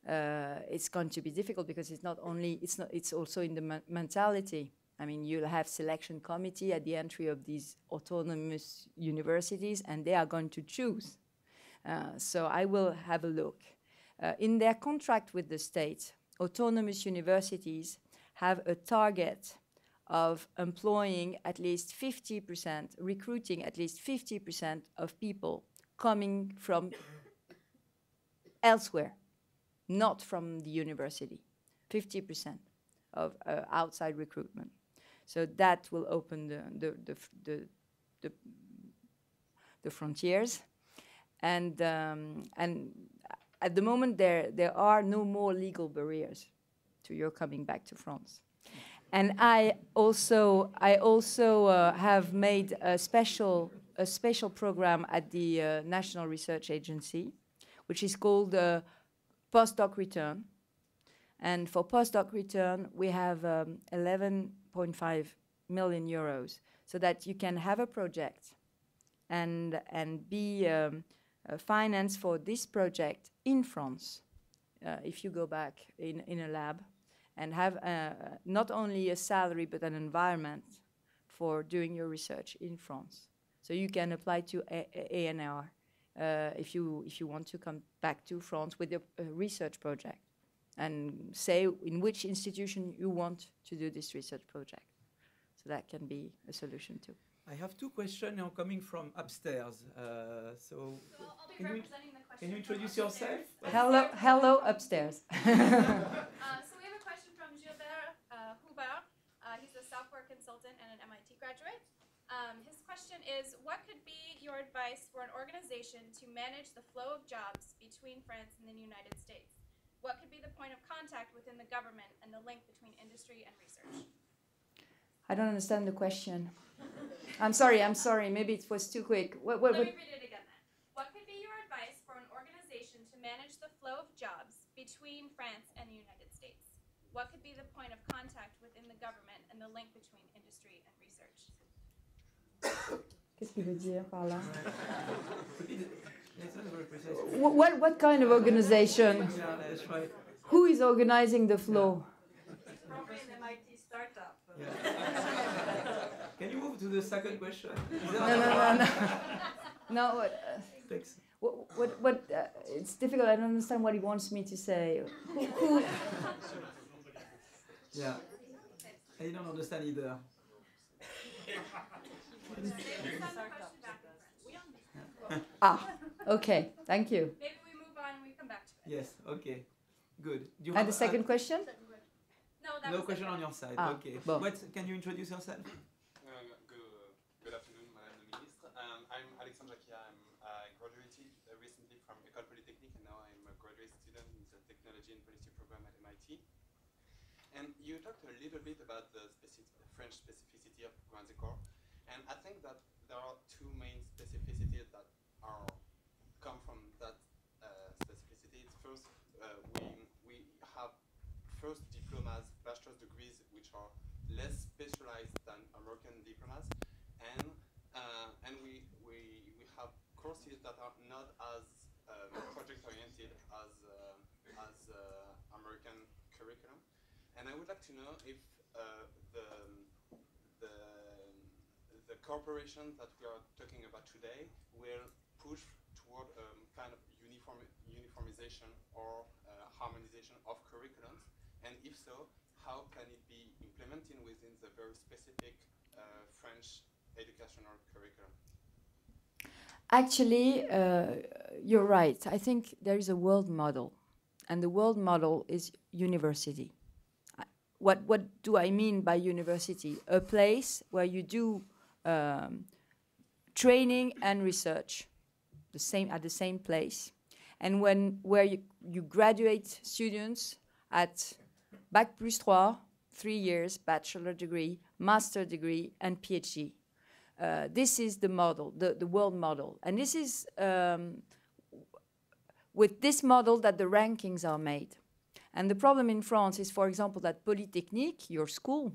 It's going to be difficult because it's also in the mentality. I mean, you'll have selection committee at the entry of these autonomous universities, and they are going to choose. So I will have a look. In their contract with the state, autonomous universities have a target of employing at least 50%, recruiting at least 50% of people coming from elsewhere, not from the university, 50% of outside recruitment. So that will open the frontiers. And at the moment, there are no more legal barriers to your coming back to France. And I also have made a special program at the National Research Agency, which is called Postdoc Return. And for postdoc return, we have 11.5 million euros, so that you can have a project and be financed for this project in France, if you go back in a lab, and have not only a salary but an environment for doing your research in France. So you can apply to ANR, if you want to come back to France with a research project, and say in which institution you want to do this research project. So that can be a solution too. I have two questions now coming from upstairs. So I'll be representing the question. Can you introduce yourself? Hello upstairs. So we have a question from Gilbert Hubert. He's a software consultant and an MIT graduate. His question is, what could be your advice for an organization to manage the flow of jobs between France and the United States? What could be the point of contact within the government and the link between industry and research? I don't understand the question. I'm sorry, maybe it was too quick. Let me read it again then. What could be your advice for an organization to manage the flow of jobs between France and the United States? What could be the point of contact within the government and the link between industry and research? Qu'est-ce qu'il veut dire par là? What kind of organization? Yeah, that's right. Who is organizing the flow? Probably an MIT startup. Yeah. Can you move to the second question? No. Thanks. It's difficult. I don't understand what he wants me to say. Who? Yeah. I don't understand either. Okay. Thank you. Maybe we move on and we come back to it. Yes. Okay. Good. Do you And have the second question? No, that No was question it. on your side. Okay. bon. Can you introduce yourself? Good afternoon, Madame la Ministre. I'm Alexandre Jacquia. I graduated recently from École Polytechnique, and now I'm a graduate student in the Technology and Policy program at MIT. And you talked a little bit about the French specificity of Grands Écoles, and I think that there are two main specificities that come from that specificity. It's first, we have first diplomas, bachelor's degrees, which are less specialized than American diplomas, and we have courses that are not as project oriented as American curriculum. And I would like to know if the cooperation that we are talking about today will push toward kind of uniformization or harmonization of curriculums, and if so, how can it be implemented within the very specific French educational curriculum? Actually, you're right. I think there is a world model, and the world model is university. What do I mean by university? A place where you do training and research at the same place, and where you graduate students at Bac plus 3, 3 years, bachelor degree, master degree, and PhD. This is the model, the world model. And this is with this model that the rankings are made. And the problem in France is, for example, that Polytechnique, your school,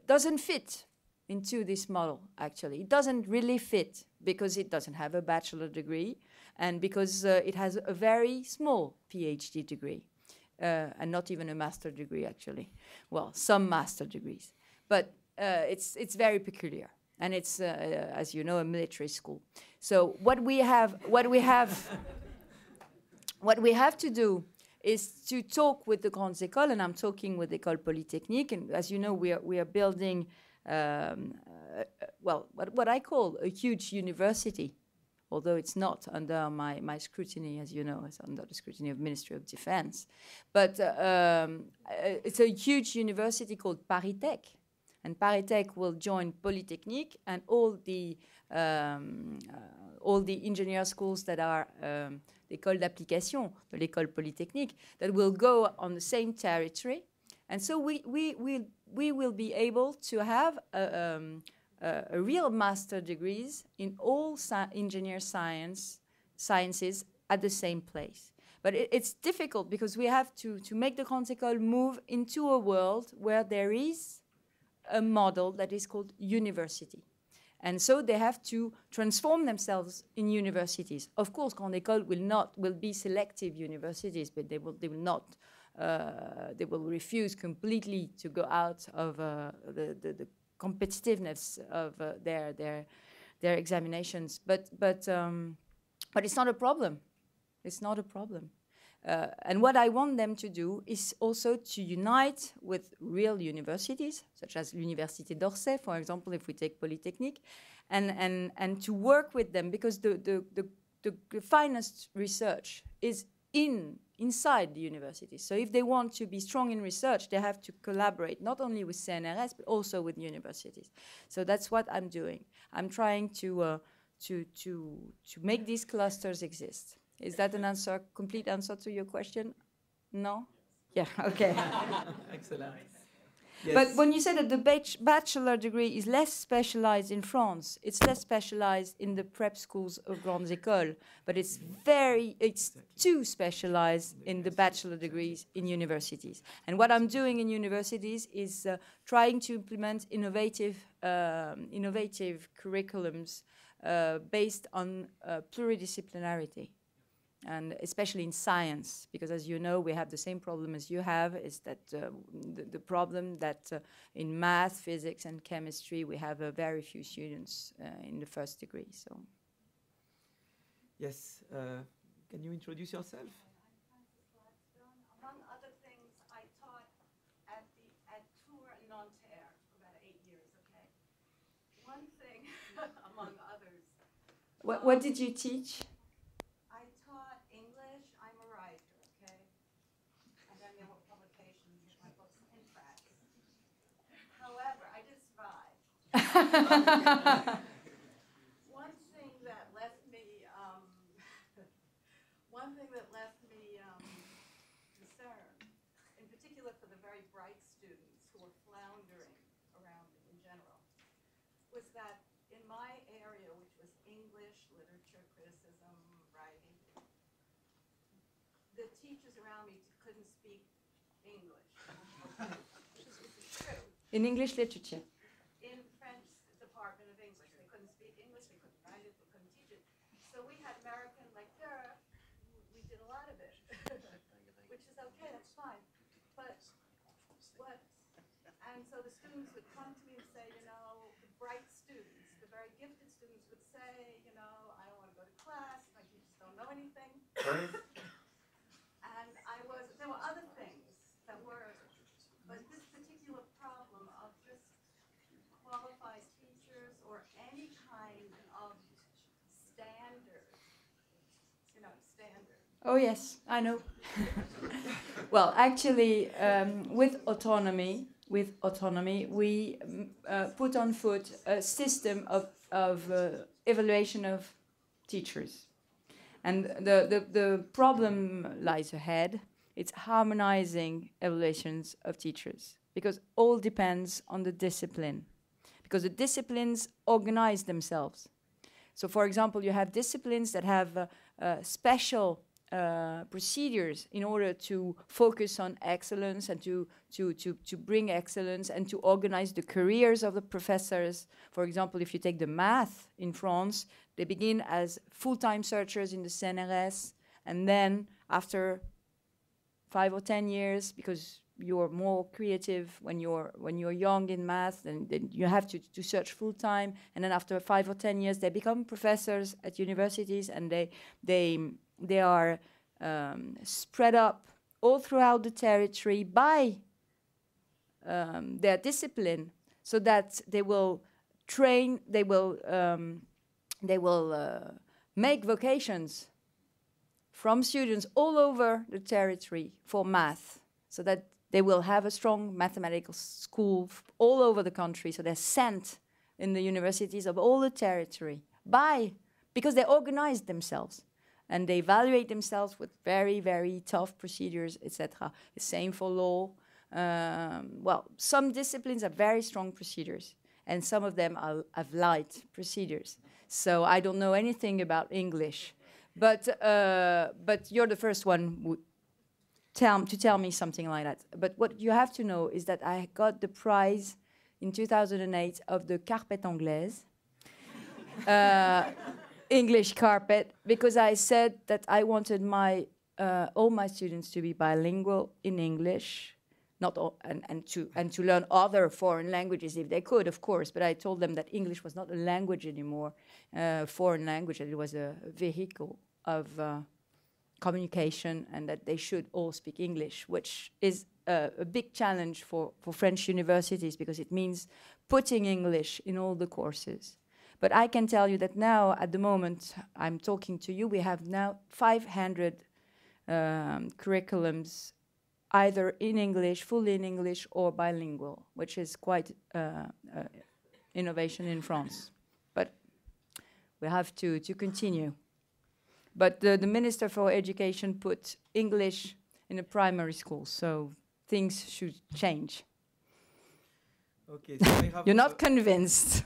doesn't fit into this model, actually. It doesn't really fit because it doesn't have a bachelor degree and because it has a very small PhD degree and not even a master degree, actually. Well, some master degrees. But it's very peculiar. And it's, as you know, a military school. So what we have to do is to talk with the Grandes Écoles, and I'm talking with École Polytechnique, and as you know, we are building, well, what I call a huge university, although it's not under my scrutiny, as you know, it's under the scrutiny of Ministry of Defense. But it's a huge university called ParisTech, and ParisTech will join Polytechnique and all the engineer schools that are l'école d'application de l'école polytechnique that will go on the same territory. And so we will be able to have a real master degrees in all engineer sciences at the same place. But it's difficult because we have to make the Grandes Écoles move into a world where there is a model that is called university. And so they have to transform themselves in universities. Of course, Grandes Écoles will be selective universities, but they will not. They will refuse completely to go out of the competitiveness of their examinations. But it's not a problem. It's not a problem. And what I want them to do is also to unite with real universities, such as l'Université d'Orsay, for example, if we take Polytechnique, and to work with them, because the finest research is inside the universities. So if they want to be strong in research, they have to collaborate not only with CNRS, but also with universities. So that's what I'm doing. I'm trying to make these clusters exist. Is that an answer, complete answer to your question? No? Yeah, okay. Excellent. Yes. But when you say that the bachelor degree is less specialized in France, it's less specialized in the prep schools of grandes écoles, but it's too specialized in the bachelor degrees in universities. And what I'm doing in universities is trying to implement innovative curriculums based on pluridisciplinarity. And especially in science, because as you know, we have the same problem as you have, is that the problem that in math, physics, and chemistry, we have very few students in the first degree. So, yes, can you introduce yourself? Among other things, I taught at Tours and Nanterre for about 8 years. Okay, one thing among others. What did you teach? One thing that left me concerned, in particular for the very bright students who were floundering around in general, was that in my area, which was English, literature, criticism, writing, the teachers around me couldn't speak English, which is true. In English literature. And so the students would come to me and say, you know, the bright students, the very gifted students would say, you know, I don't want to go to class, my teachers don't know anything. And there were other things that were, but this particular problem of just qualified teachers or any kind of standard, standard. Oh yes, I know. Well, actually, with autonomy, we put on foot a system of evaluation of teachers. And the problem lies ahead. It's harmonizing evaluations of teachers, because all depends on the discipline, because the disciplines organize themselves. So, for example, you have disciplines that have special procedures in order to focus on excellence and to bring excellence and to organize the careers of the professors. For example, if you take the math in France, they begin as full-time searchers in the CNRS, and then after 5 or 10 years, because you're more creative when you're young in math, then you have to search full-time, and then after 5 or 10 years, they become professors at universities, and they are spread up all throughout the territory by their discipline, so that they will train, they will make vocations from students all over the territory for math, so that they will have a strong mathematical school all over the country. So they're sent in the universities of all the territory because they organize themselves and they evaluate themselves with very, very tough procedures, etc. The same for law. Well, some disciplines have very strong procedures, and some of them have light procedures. So I don't know anything about English, but you're the first one to tell me something like that. But what you have to know is that I got the prize in 2008 of the Carpet Anglaise, English carpet, because I said that I wanted all my students to be bilingual in English, not all, and to learn other foreign languages if they could, of course. But I told them that English was not a language anymore, foreign language, that it was a vehicle of communication, and that they should all speak English, which is a big challenge for French universities, because it means putting English in all the courses. But I can tell you that now, at the moment I'm talking to you, we have now 500 curriculums, either in English, fully in English, or bilingual, which is quite innovation in France. But we have to continue. But the Minister for Education put English in the primary school, so things should change. Okay, so I have You're not convinced.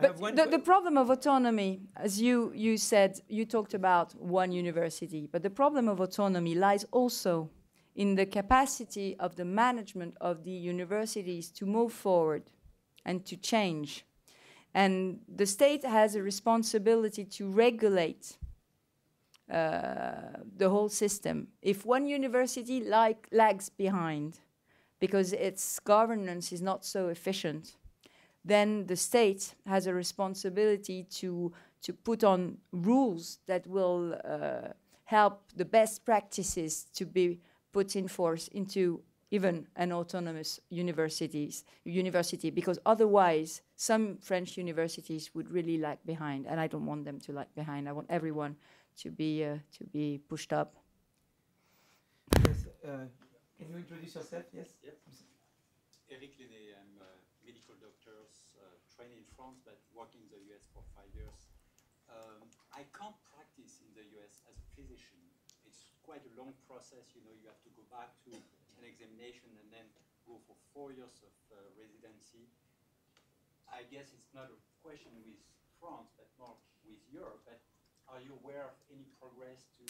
But the problem of autonomy, as you said, you talked about one university, but the problem of autonomy lies also in the capacity of the management of the universities to move forward and to change. And the state has a responsibility to regulate the whole system. If one university lags behind because its governance is not so efficient, then the state has a responsibility to put on rules that will help the best practices to be put in force into even an autonomous university, because otherwise some French universities would really lag behind, and I don't want them to lag behind. I want everyone to be pushed up. Yes, can you introduce yourself? Yes. Yep. Eric Lenné, I'm a medical doctor, trained in France but working in the US for 5 years. I can't practice in the US as a physician. It's quite a long process. You know, you have to go back to an examination and then go for 4 years of residency. I guess it's not a question with France, but more with Europe. But are you aware of any progress to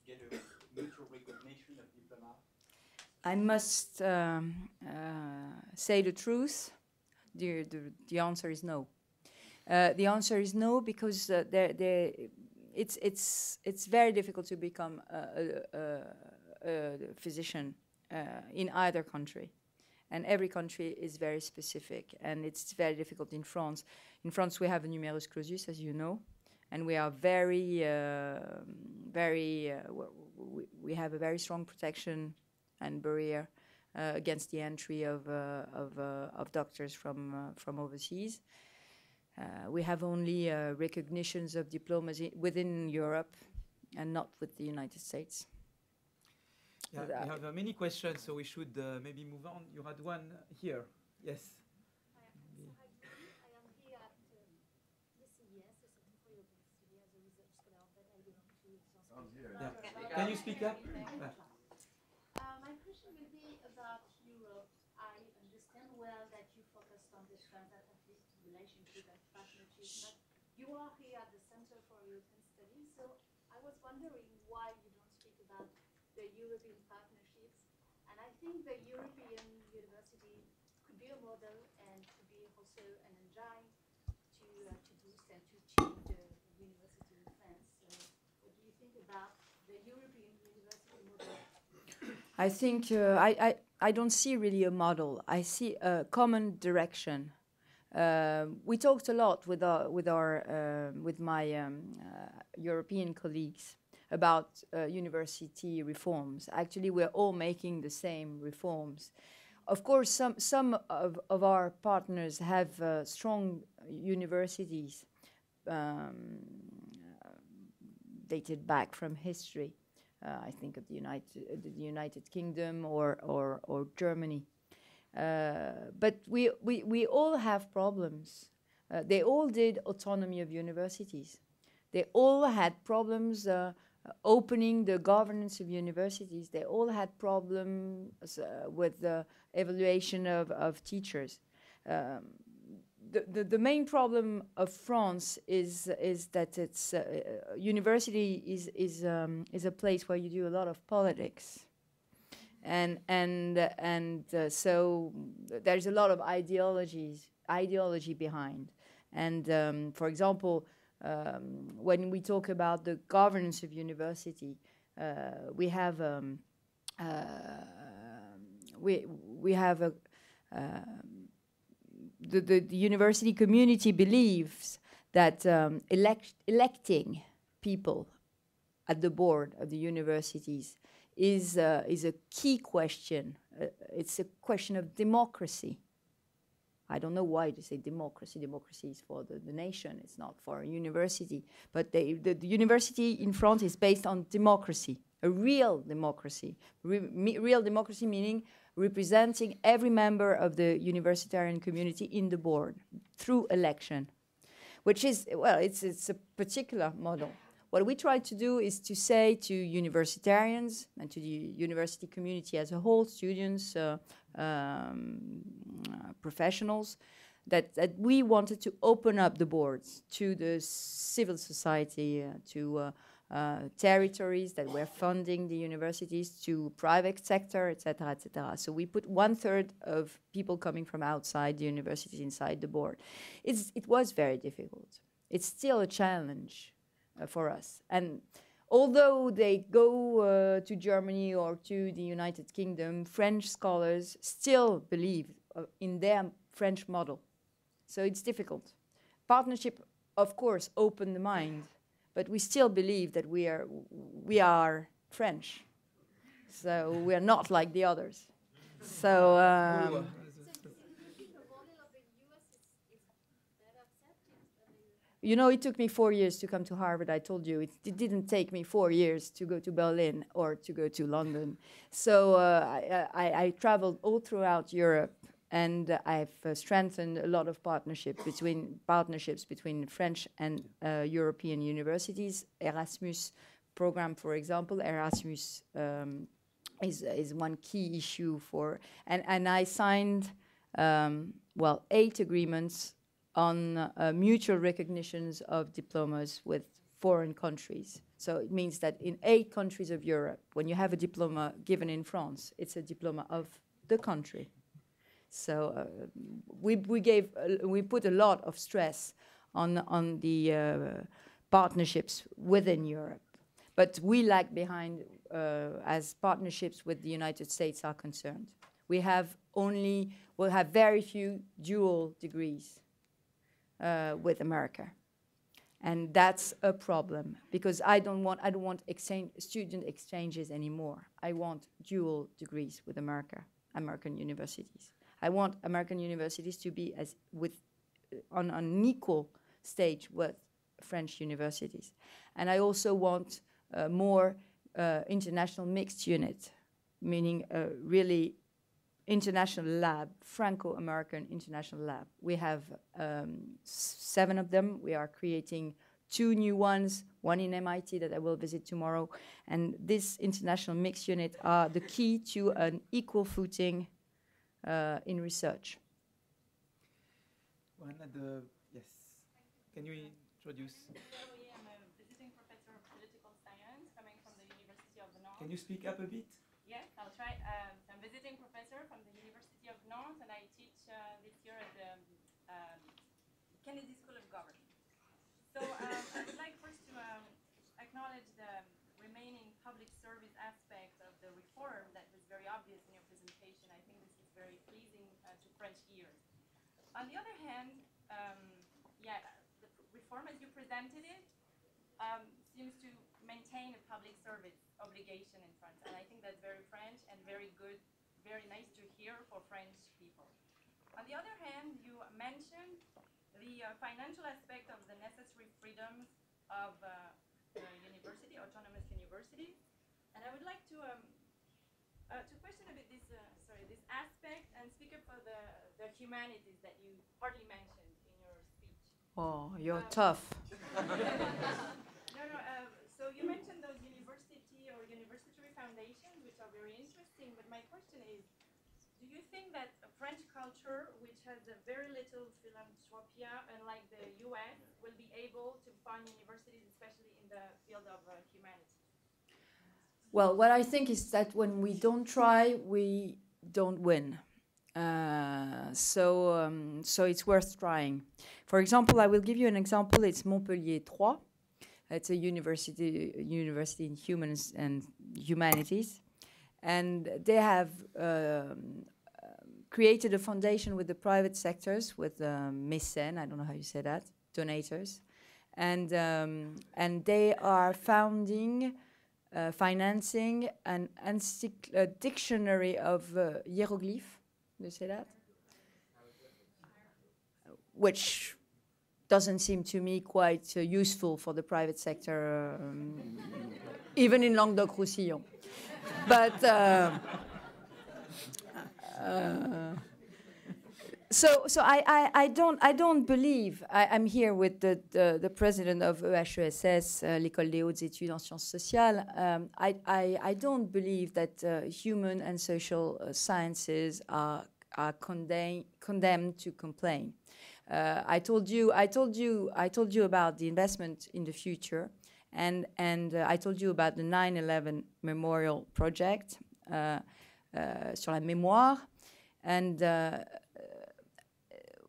get a mutual recognition of diploma? I must say the truth. The answer is no. The answer is no, because it's very difficult to become a physician in either country. And every country is very specific, and it's very difficult in France. In France, we have a numerus clausus, as you know, and we are we have a very strong protection and barrier against the entry of doctors from overseas. We have only recognitions of diplomas within Europe and not with the United States. Yeah, we have many questions, so we should maybe move on. You had one here. Yes. I am here at the CES, the Center for European Studies, as a research scholar, but I belong to Yeah. Can you speak up? My question will be about Europe. I understand well that you focused on the transatlantic relationship and partnership, but you are here at the Center for European Studies, so I was wondering why you don't speak about the European partnerships. And I think the European university could be a model and could be also an engine to boost and to change the university in France. So what do you think about the European university model? I think I don't see really a model. I see a common direction. We talked a lot with my European colleagues about university reforms. Actually, we're all making the same reforms. Of course, some of our partners have strong universities dated back from history. I think of the United Kingdom or Germany. But we all have problems. They all did autonomy of universities. They all had problems opening the governance of universities. They all had problems with the evaluation of teachers. The main problem of France is that it's university is a place where you do a lot of politics, and so there's a lot of ideology behind. And for example, when we talk about the governance of university, we have we have a the university community believes that electing people at the board of the universities is a key question. It's a question of democracy. I don't know why they say democracy. Democracy is for the nation. It's not for a university. But the university in France is based on democracy, a real democracy. Real democracy meaning representing every member of the universitarian community in the board through election, which is, well, it's a particular model. What we try to do is to say to universitarians and to the university community as a whole, students, professionals, that we wanted to open up the boards to the civil society, to territories that were funding the universities, to private sector, etc., etc. So we put 1/3 of people coming from outside the universities inside the board. It was very difficult. It's still a challenge for us. And although they go to Germany or to the United Kingdom, French scholars still believe in their French model. So it's difficult. Partnership, of course, opened the mind, but we still believe that we are French. So we are not like the others. So you know, it took me 4 years to come to Harvard. I told you it didn't take me 4 years to go to Berlin or to go to London. So I traveled all throughout Europe, and I've strengthened a lot of partnerships between French and European universities. Erasmus program, for example, Erasmus is one key issue for, and I signed 8 agreements on mutual recognitions of diplomas with foreign countries. So it means that in 8 countries of Europe, when you have a diploma given in France, it's a diploma of the country. So we put a lot of stress on the partnerships within Europe, but we lag behind as partnerships with the United States are concerned. We'll have very few dual degrees with America, and that's a problem because I don't want student exchanges anymore. I want dual degrees with American universities. I want American universities to be on an equal stage with French universities, and I also want more international mixed unit, meaning really international lab, Franco-American international lab. We have 7 of them. We are creating 2 new ones, one in MIT that I will visit tomorrow. And this international mixed unit are the key to an equal footing in research. Yes. Can you introduce? I'm a visiting professor of political science coming from the University of Nantes. Can you speak up a bit? Yes, I'll try. I'm a visiting professor from the University of Nantes, and I teach this year at the Kennedy School of Government. So I would like first to acknowledge the remaining public service aspect of the reform that was very obvious in your presentation. I think this is very pleasing to French ears. On the other hand, the reform as you presented it seems to maintain a public service obligation in France, and I think that's very French and very good, very nice to hear for French people. On the other hand, you mentioned the financial aspect of the necessary freedoms of university, autonomous universities, and I would like to question a bit this aspect and speak up for the humanities that you partly mentioned in your speech. Oh, you're tough. So you mentioned those university or university foundations, which are very interesting, but my question is, do you think that a French culture, which has a very little philanthropia, unlike the US, will be able to fund universities, especially in the field of humanities? Well, what I think is that when we don't try, we don't win. So it's worth trying. For example, I will give you an example. It's Montpellier 3. It's a university in humanities, And they have created a foundation with the private sectors, with mécènes, I don't know how you say that, donators. And they are financing a dictionary of hieroglyphs, do you say that? Which doesn't seem to me quite useful for the private sector, even in Languedoc-Roussillon. But so I don't believe. I'm here with the president of EHESS, l'École des Hautes Études en Sciences Sociales. I don't believe that human and social sciences are condemned to complain. I told you about the investment in the future, and I told you about the 9/11 Memorial Project sur la mémoire, and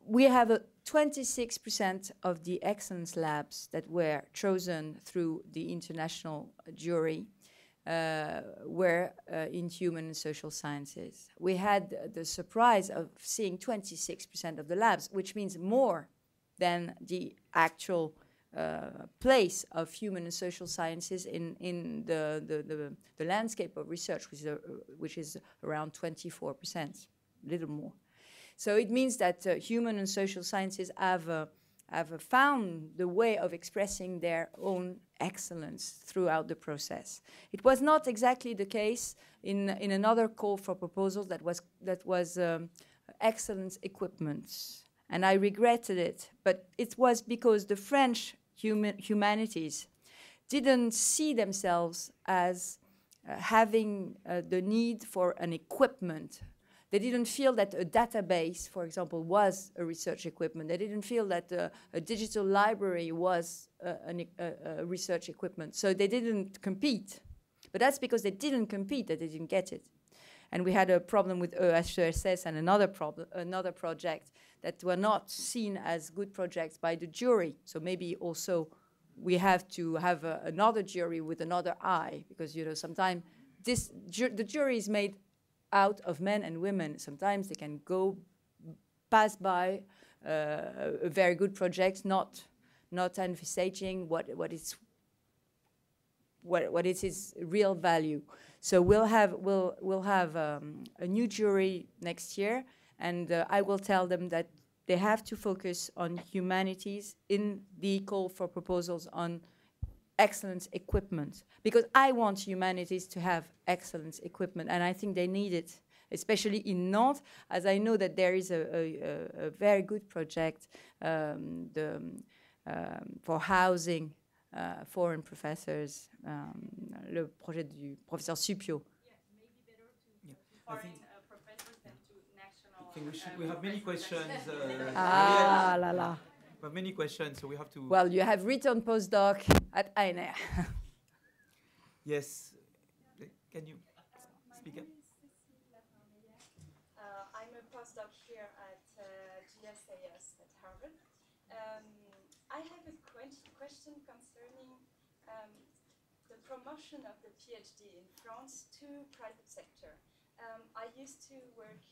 we have 26% of the excellence labs that were chosen through the international jury were in human and social sciences. We had the surprise of seeing 26% of the labs, which means more than the actual place of human and social sciences in the landscape of research, which is around 24%, a little more. So it means that human and social sciences have found the way of expressing their own excellence throughout the process. It was not exactly the case in another call for proposals that was excellence equipment, and I regretted it. But it was because the French humanities didn't see themselves as having the need for an equipment. They didn't feel that a database, for example, was a research equipment. They didn't feel that a digital library was a research equipment. So they didn't compete. But that's because they didn't compete that they didn't get it. And we had a problem with EHESS and another project that were not seen as good projects by the jury. So maybe also we have to have another jury with another eye, because sometimes the jury is made out of men and women. Sometimes they can pass by a very good project, not envisaging what is its real value. So we'll have a new jury next year, and I will tell them that they have to focus on humanities in the call for proposals on excellence equipment, because I want humanities to have excellence equipment, and I think they need it, especially in Nantes, as I know that there is a very good project for housing foreign professors, le projet du professeur Supio. Yeah, maybe better to foreign professors than to national. I think we have many questions. La la. We have many questions, so we have to... Well, you have written postdoc at ANR. Yes. Can you speak up? I'm a postdoc here at GSAS at Harvard. I have a question concerning the promotion of the PhD in France to private sector. I used to work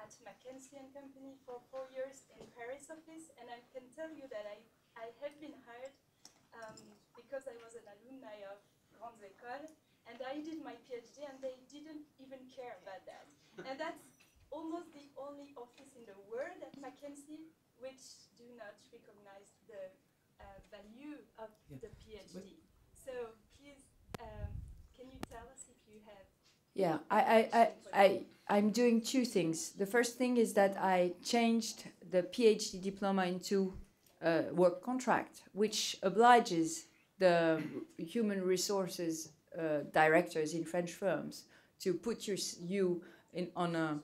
at McKinsey & Company for 4 years in Paris office, and I can tell you that I have been hired because I was an alumni of Grandes Écoles, and I did my PhD, and they didn't even care about that. And that's almost the only office in the world at McKinsey which do not recognize the value of the PhD. So please, can you tell us if you have... Yeah, I'm doing two things. The first thing is that I changed the PhD diploma into a work contract, which obliges the human resources directors in French firms to put you on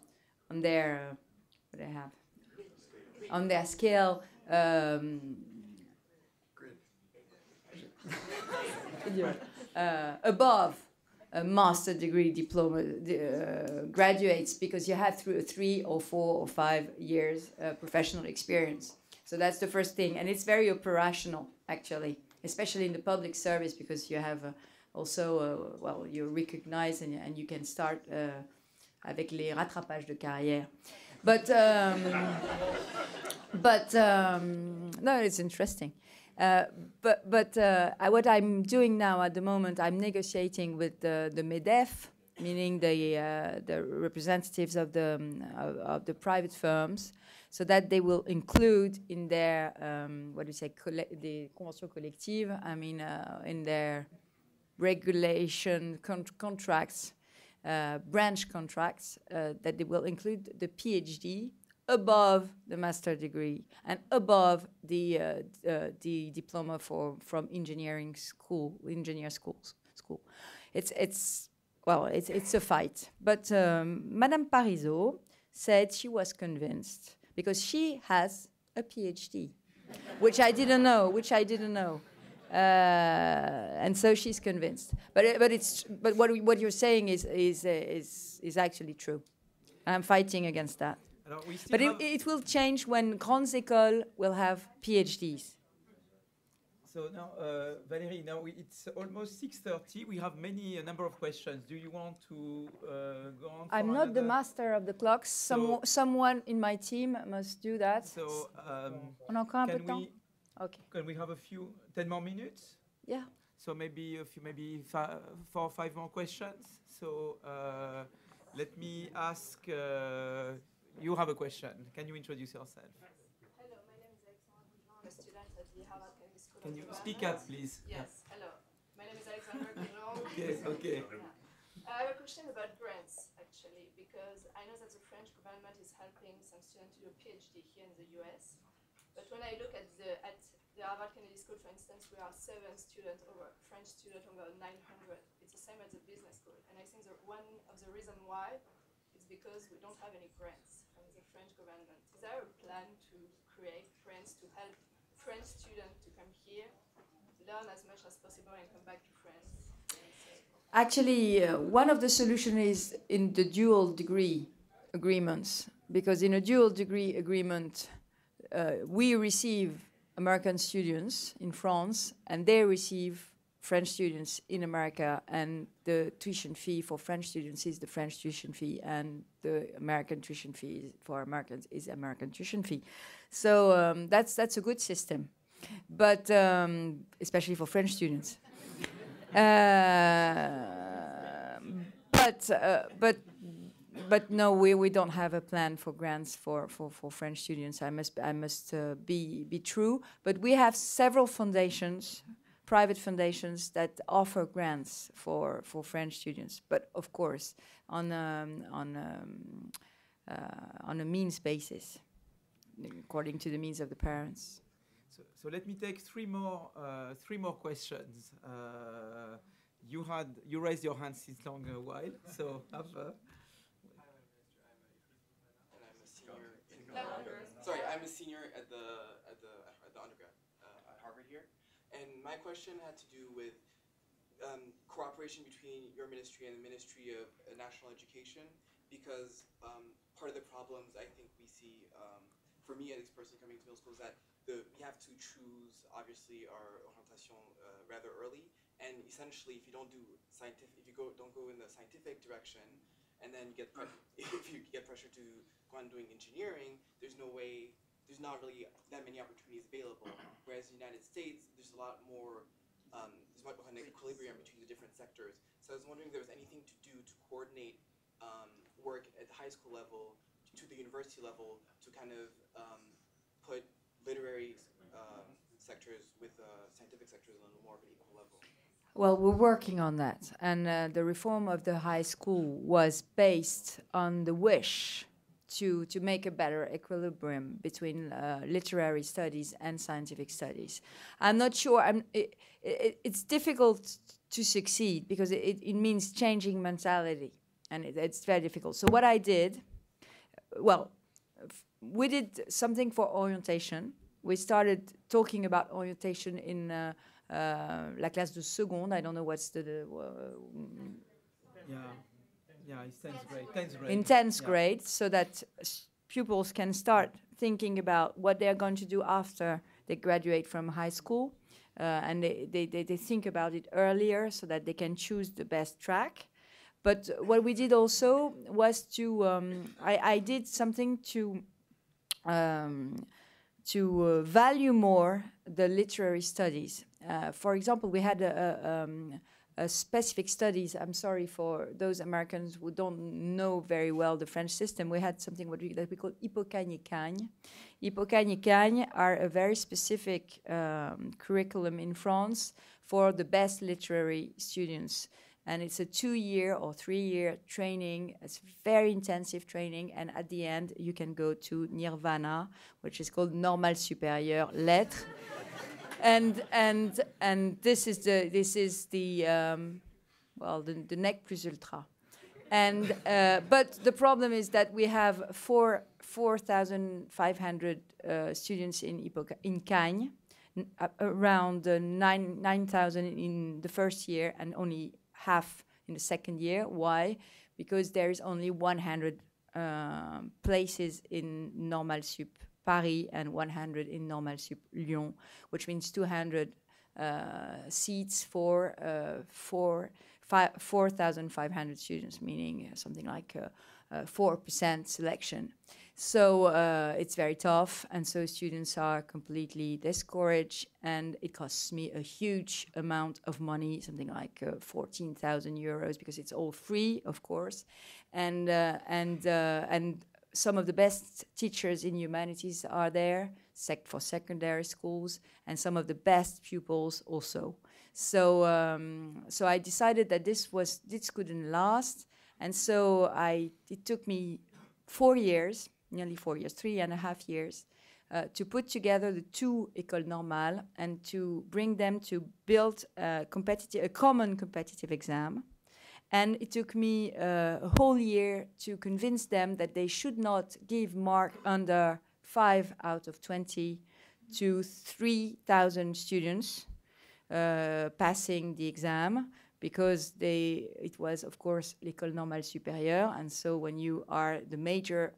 their what they have on their scale. Above a master degree diploma graduates, because you have through 3 or 4 or 5 years professional experience. So that's the first thing, and it's very operational actually, especially in the public service, because you have also, well, you're recognized and you can start avec les rattrapages de carrière. But no, it's interesting. But what I'm doing now at the moment, I'm negotiating with the MEDEF, meaning the representatives of the private firms, so that they will include in their what do you say, the convention collective. I mean, in their regulation contracts, branch contracts, that they will include the PhD above the master degree and above the diploma from engineering school. It's a fight. But Madame Parisot said she was convinced because she has a PhD, which I didn't know. And so she's convinced. But what you're saying is actually true. I'm fighting against that. But it will change when grandes écoles will have PhDs. So now, Valérie, now it's almost 6:30. We have a number of questions. Do you want to go on? I'm not the master of the clocks. Someone in my team must do that. So, on a encore un peu de temps? Okay. Can we have 10 more minutes? Yeah. So maybe 4 or 5 more questions. So let me ask. You have a question. Can you introduce yourself? Hello, my name is Alexandra Guillon. I'm a student at the Harvard Kennedy School Can of you Government. speak up, please? Yes, hello. My name is Alexandra Guillon. Yes, okay. I have a question about grants, actually, because I know that the French government is helping some students to do a PhD here in the US. But when I look at the Harvard Kennedy School, for instance, we are 7 students over, French students over 900. It's the same as the business school. And I think that one of the reasons why is because we don't have any grants from the French government. Is there a plan to create grants to help French students to come here, learn as much as possible and come back to France? Actually, one of the solutions is in the dual degree agreements, because in a dual degree agreement, we receive American students in France, and they receive French students in America, and the tuition fee for French students is the French tuition fee, and the American tuition fee for Americans is American tuition fee. So that's a good system, but especially for French students. But no, we don't have a plan for grants for French students. I must be true. But we have several foundations, private foundations, that offer grants for French students. But of course, on a means basis, according to the means of the parents. So let me take three more questions. You raised your hand since long a while, so have. Sorry, I'm a senior at the undergrad at Harvard here, and my question had to do with cooperation between your ministry and the Ministry of National Education, because part of the problems I think we see, for me as a person coming to middle school, is that we have to choose obviously our orientation rather early, and essentially if you don't do don't go in the scientific direction, and then you get if you get pressure to go on doing engineering, there's not really that many opportunities available. Whereas in the United States, there's a lot more, there's much more an equilibrium between the different sectors. So I was wondering if there was anything to do to coordinate work at the high school level to the university level to kind of put literary sectors with scientific sectors on a more of an equal level. Well, we're working on that, and the reform of the high school was based on the wish to make a better equilibrium between literary studies and scientific studies. I'm not sure. It's difficult to succeed because it means changing mentality, and it's very difficult. So what I did, well, we did something for orientation. We started talking about orientation in la classe de seconde. I don't know what's Yeah, it's 10th grade. In 10th grade, so that pupils can start thinking about what they're going to do after they graduate from high school. and they think about it earlier so that they can choose the best track. But what we did also was to, I did something to value more the literary studies. For example, we had a specific studies. I'm sorry for those Americans who don't know very well the French system. We had something that we call Hippocagne-Cagne. Hippocagne-Cagne are a very specific curriculum in France for the best literary students. And it's a 2-year or 3-year training. It's very intensive training. And at the end, you can go to Nirvana, which is called Normal Supérieur Lettres. and this is the nec plus ultra. And but the problem is that we have 4,500 students in Cagne, around 9,000 in the first year, and only half in the second year. Why? Because there is only 100 places in Normal Sup Paris and 100 in Normal Sup Lyon, which means 200 seats for 4,500 students, meaning something like 4% selection. So it's very tough, and so students are completely discouraged, and it costs me a huge amount of money, something like 14,000 euros, because it's all free, of course, and some of the best teachers in humanities are there, for secondary schools, and some of the best pupils also. So so I decided that this couldn't last, and so it took me 4 years. Nearly 4 years, 3.5 years, to put together the two écoles normales and to bring them to build a common competitive exam. And it took me a whole year to convince them that they should not give mark under 5 out of 20 to 3,000 students passing the exam, because it was, of course, l'École Normale Supérieure, and so when you are the major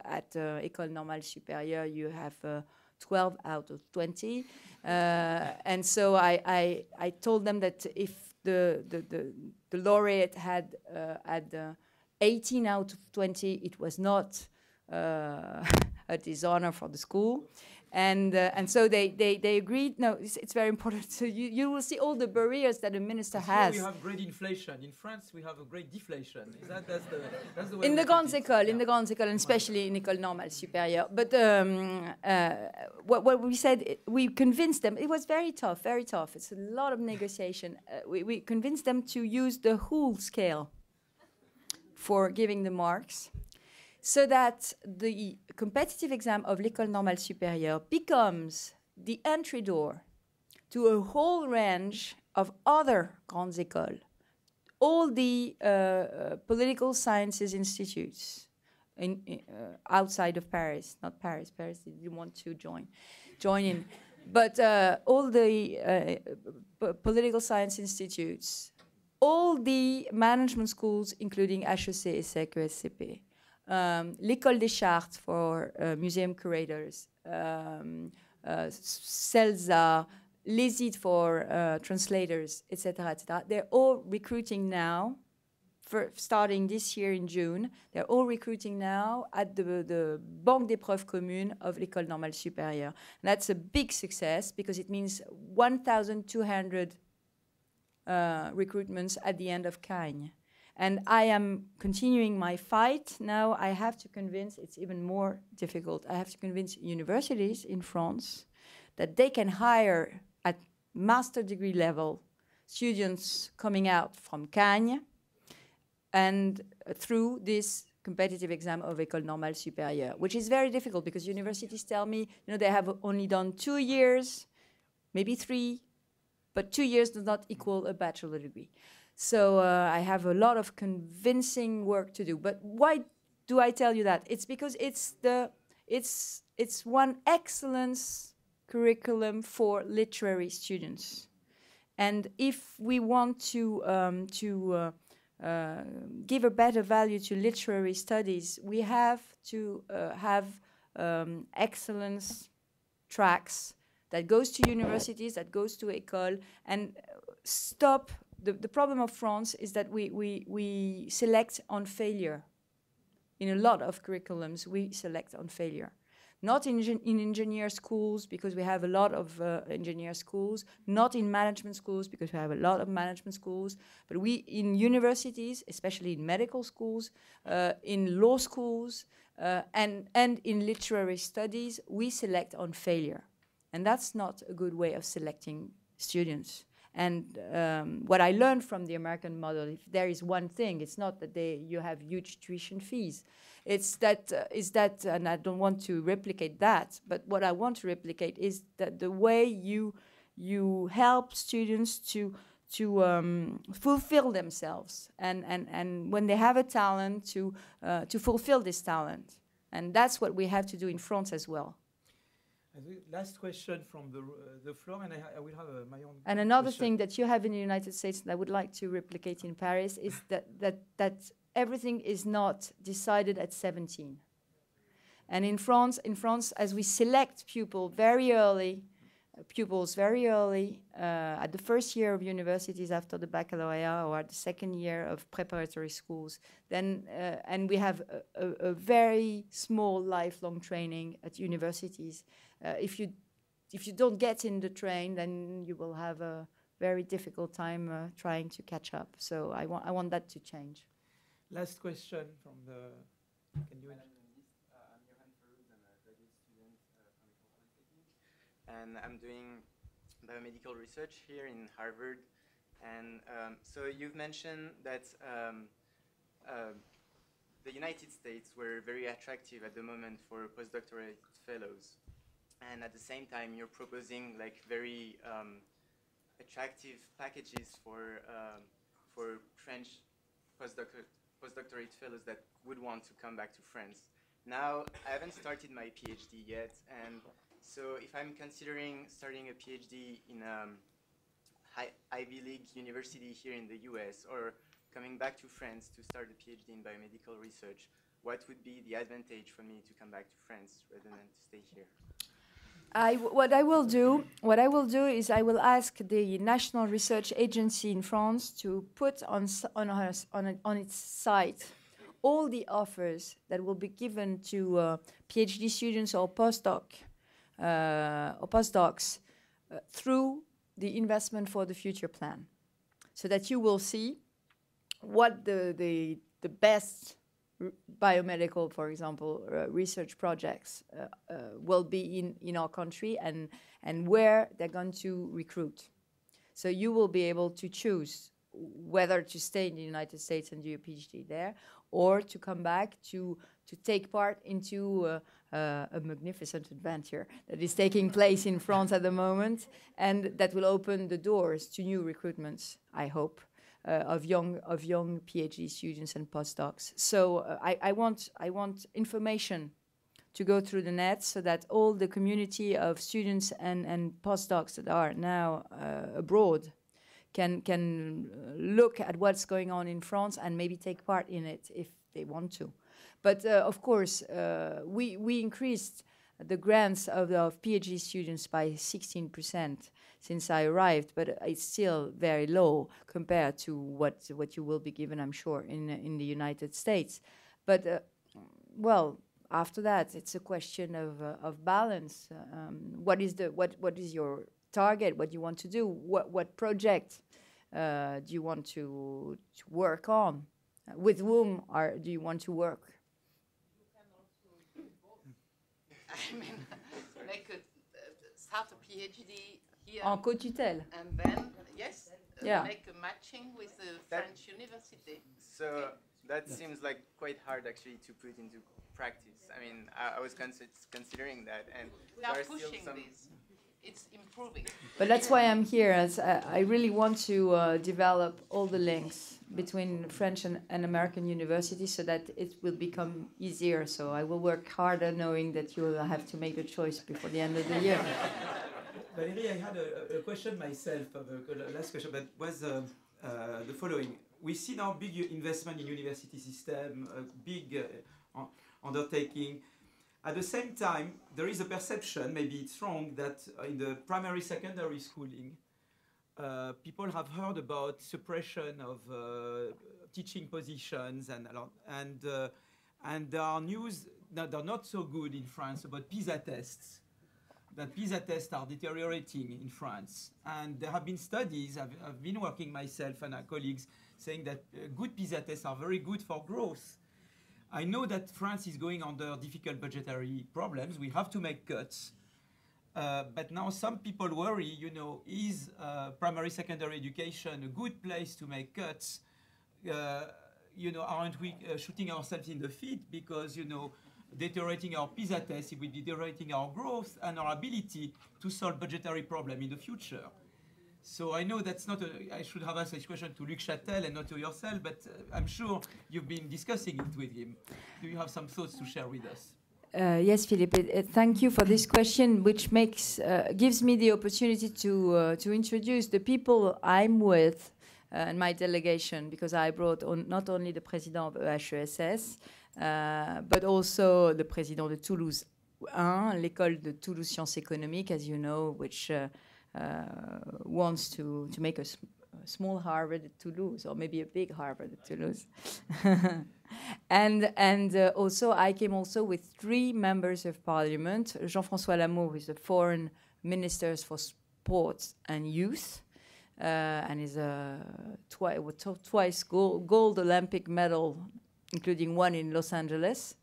at École Normale Supérieure, you have 12 out of 20. And so I told them that if the laureate had 18 out of 20, it was not a dishonor for the school. And so they agreed. No, it's very important. So you will see all the barriers that a minister has. Here we have great inflation. In France, we have a great deflation. That's the way in the grandes écoles, and especially in École Normale Supérieure. But what we said, we convinced them. It was very tough, very tough. It's a lot of negotiation. We convinced them to use the whole scale for giving the marks, so that the competitive exam of l'École Normale Supérieure becomes the entry door to a whole range of other grandes écoles, all the political sciences institutes outside of Paris, not Paris. Paris didn't want to join in, but all the political science institutes, all the management schools, including HEC, ESSEC, ESCP, l'École des Chartes for museum curators, CELSA, l'ESID for translators, etc., etc. They're all recruiting now, starting this year in June. They're all recruiting now at the Banque d'épreuves communes of l'École Normale Supérieure. And that's a big success, because it means 1,200 recruitments at the end of Cagne. And I am continuing my fight. Now I have to convince, it's even more difficult, I have to convince universities in France that they can hire at master degree level students coming out from Cagne, and through this competitive exam of École Normale Supérieure, which is very difficult, because universities tell me, they have only done 2 years, maybe 3, but 2 years does not equal a bachelor degree. So I have a lot of convincing work to do. But why do I tell you that? It's because it's one excellence curriculum for literary students. And if we want to give a better value to literary studies, we have to have excellence tracks that goes to universities, that goes to école, and stop. The problem of France is that we select on failure. In a lot of curriculums, we select on failure. Not in engineer schools, because we have a lot of engineer schools. Not in management schools, because we have a lot of management schools. But in universities, especially in medical schools, in law schools, and in literary studies, we select on failure. And that's not a good way of selecting students. And what I learned from the American model, if there is one thing, it's not that you have huge tuition fees. It's that, and I don't want to replicate that, but what I want to replicate is that the way you help students to fulfill themselves, and when they have a talent, to fulfill this talent. And that's what we have to do in France as well. Last question from the floor, and I will have my own. And another question. thing that you have in the United States that I would like to replicate in Paris is that everything is not decided at 17. And in France, as we select pupils very early, at the first year of universities after the baccalaureate or at the second year of preparatory schools, then and we have a very small lifelong training at universities. If you don't get in the train, then you will have a very difficult time trying to catch up. So I want that to change. Last question from the. Can you? And I'm doing biomedical research here in Harvard. And so you've mentioned that the United States were very attractive at the moment for postdoctorate fellows. And at the same time, you're proposing like very attractive packages for French postdoctorate fellows that would want to come back to France. Now, I haven't started my PhD yet, and so if I'm considering starting a PhD in Ivy League university here in the US, or coming back to France to start a PhD in biomedical research, what would be the advantage for me to come back to France rather than to stay here? What I will do is I will ask the National Research Agency in France to put on its site all the offers that will be given to PhD students or postdocs through the Investment for the Future plan, so that you will see what the best biomedical, for example, research projects will be in our country, and where they're going to recruit. So you will be able to choose whether to stay in the United States and do a PhD there, or to come back to take part into a magnificent adventure that is taking place in France at the moment, and that will open the doors to new recruitments, I hope. Of young PhD students and postdocs. So I want information to go through the net, so that all the community of students and postdocs that are now abroad can look at what's going on in France and maybe take part in it if they want to. But of course, we increased the grants of PhD students by 16% since I arrived, but it's still very low compared to what you will be given, I'm sure, in the United States. But well, after that, it's a question of balance. What is your target? What do you want to do? What project do you want to work on? With whom do you want to work? I mean, start a PhD here. En co-tutelle. And then, yes, make a matching with the French university. So that seems like quite hard actually to put into practice. I mean, I was considering that, and we are pushing this. It's improving. But that's why I'm here, as I really want to develop all the links between French and American universities, so that it will become easier. So I will work harder, knowing that you will have to make a choice before the end of the year. Valérie, I had a question myself, the last question, but was the following. We see now big investment in university system, big undertaking. At the same time, there is a perception, maybe it's wrong, that in the primary, secondary schooling, people have heard about suppression of teaching positions, and there are news that are not so good in France about PISA tests, that PISA tests are deteriorating in France. And there have been studies, I've been working myself and our colleagues, saying that good PISA tests are very good for growth. I know that France is going under difficult budgetary problems. We have to make cuts. But now some people worry, you know, is primary, secondary education a good place to make cuts? You know, aren't we shooting ourselves in the feet because, you know, deteriorating our PISA tests, it will be deteriorating our growth and our ability to solve budgetary problem in the future. So I know that's not I should have asked this question to Luc Châtel and not to yourself, but I'm sure you've been discussing it with him. Do you have some thoughts to share with us? Yes, Philippe. Thank you for this question, which gives me the opportunity to introduce the people I'm with and my delegation, because I brought on not only the president of EHESS, but also the president de Toulouse 1, l'école de Toulouse Sciences Économiques, as you know, which wants to make a small Harvard at Toulouse, or maybe a big Harvard at Toulouse. And also I came also with 3 members of parliament. Jean-François Lamour, who is the foreign minister for sports and youth, and is a twice gold Olympic medal, including one in Los Angeles.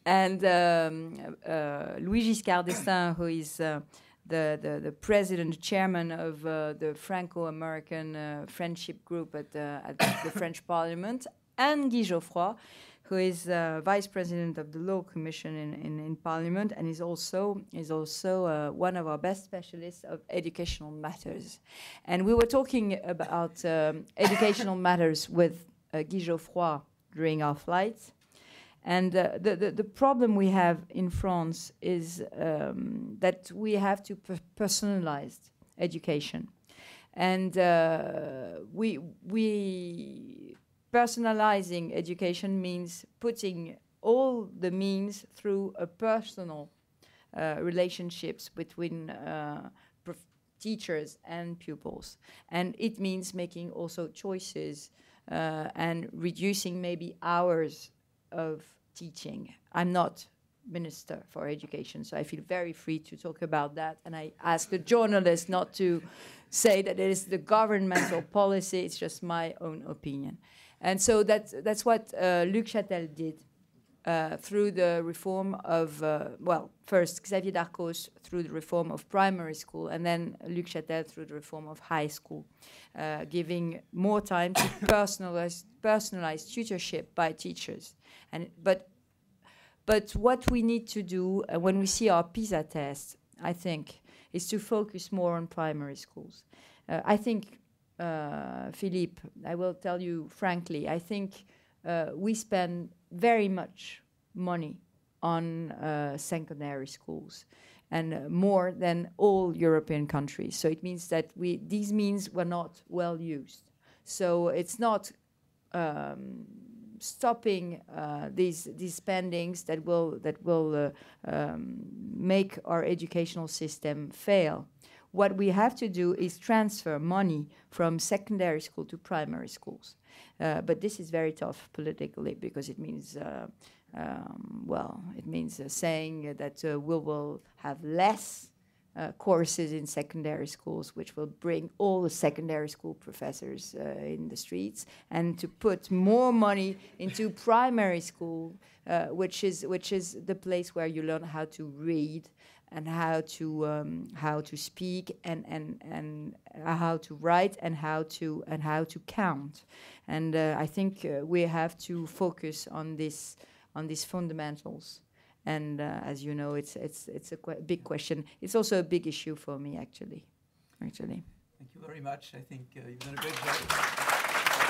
And Louis Giscard d'Estaing, who is the president, chairman of the Franco-American Friendship Group at the French Parliament, and Guy Geoffroy, who is vice president of the Law Commission in Parliament, and is also one of our best specialists of educational matters. And we were talking about educational matters with Guy Geoffroy during our flight. And the problem we have in France is that we have to personalize education. And personalizing education means putting all the means through a personal relationships between teachers and pupils. And it means making also choices and reducing maybe hours of teaching. I'm not Minister for Education, so I feel very free to talk about that. And I ask the journalists not to say that it is the governmental policy, it's just my own opinion. And so that's what Luc Châtel did through the reform of, first Xavier Darcos through the reform of primary school, and then Luc Châtel through the reform of high school, giving more time to personalized tutorship by teachers. But what we need to do when we see our PISA tests, I think, is to focus more on primary schools. I think, Philippe, I will tell you frankly, I think we spend very much money on secondary schools, and more than all European countries. So it means that these means were not well used. So it's not stopping these spendings that will make our educational system fail. What we have to do is transfer money from secondary school to primary schools. But this is very tough politically, because it means, saying that we will have less courses in secondary schools, which will bring all the secondary school professors in the streets, and to put more money into primary school, which is the place where you learn how to read and how to speak and how to write and how to count. And I think we have to focus on these fundamentals. And as you know, it's a big question. It's also a big issue for me, actually. Thank you very much. I think you've done a great job.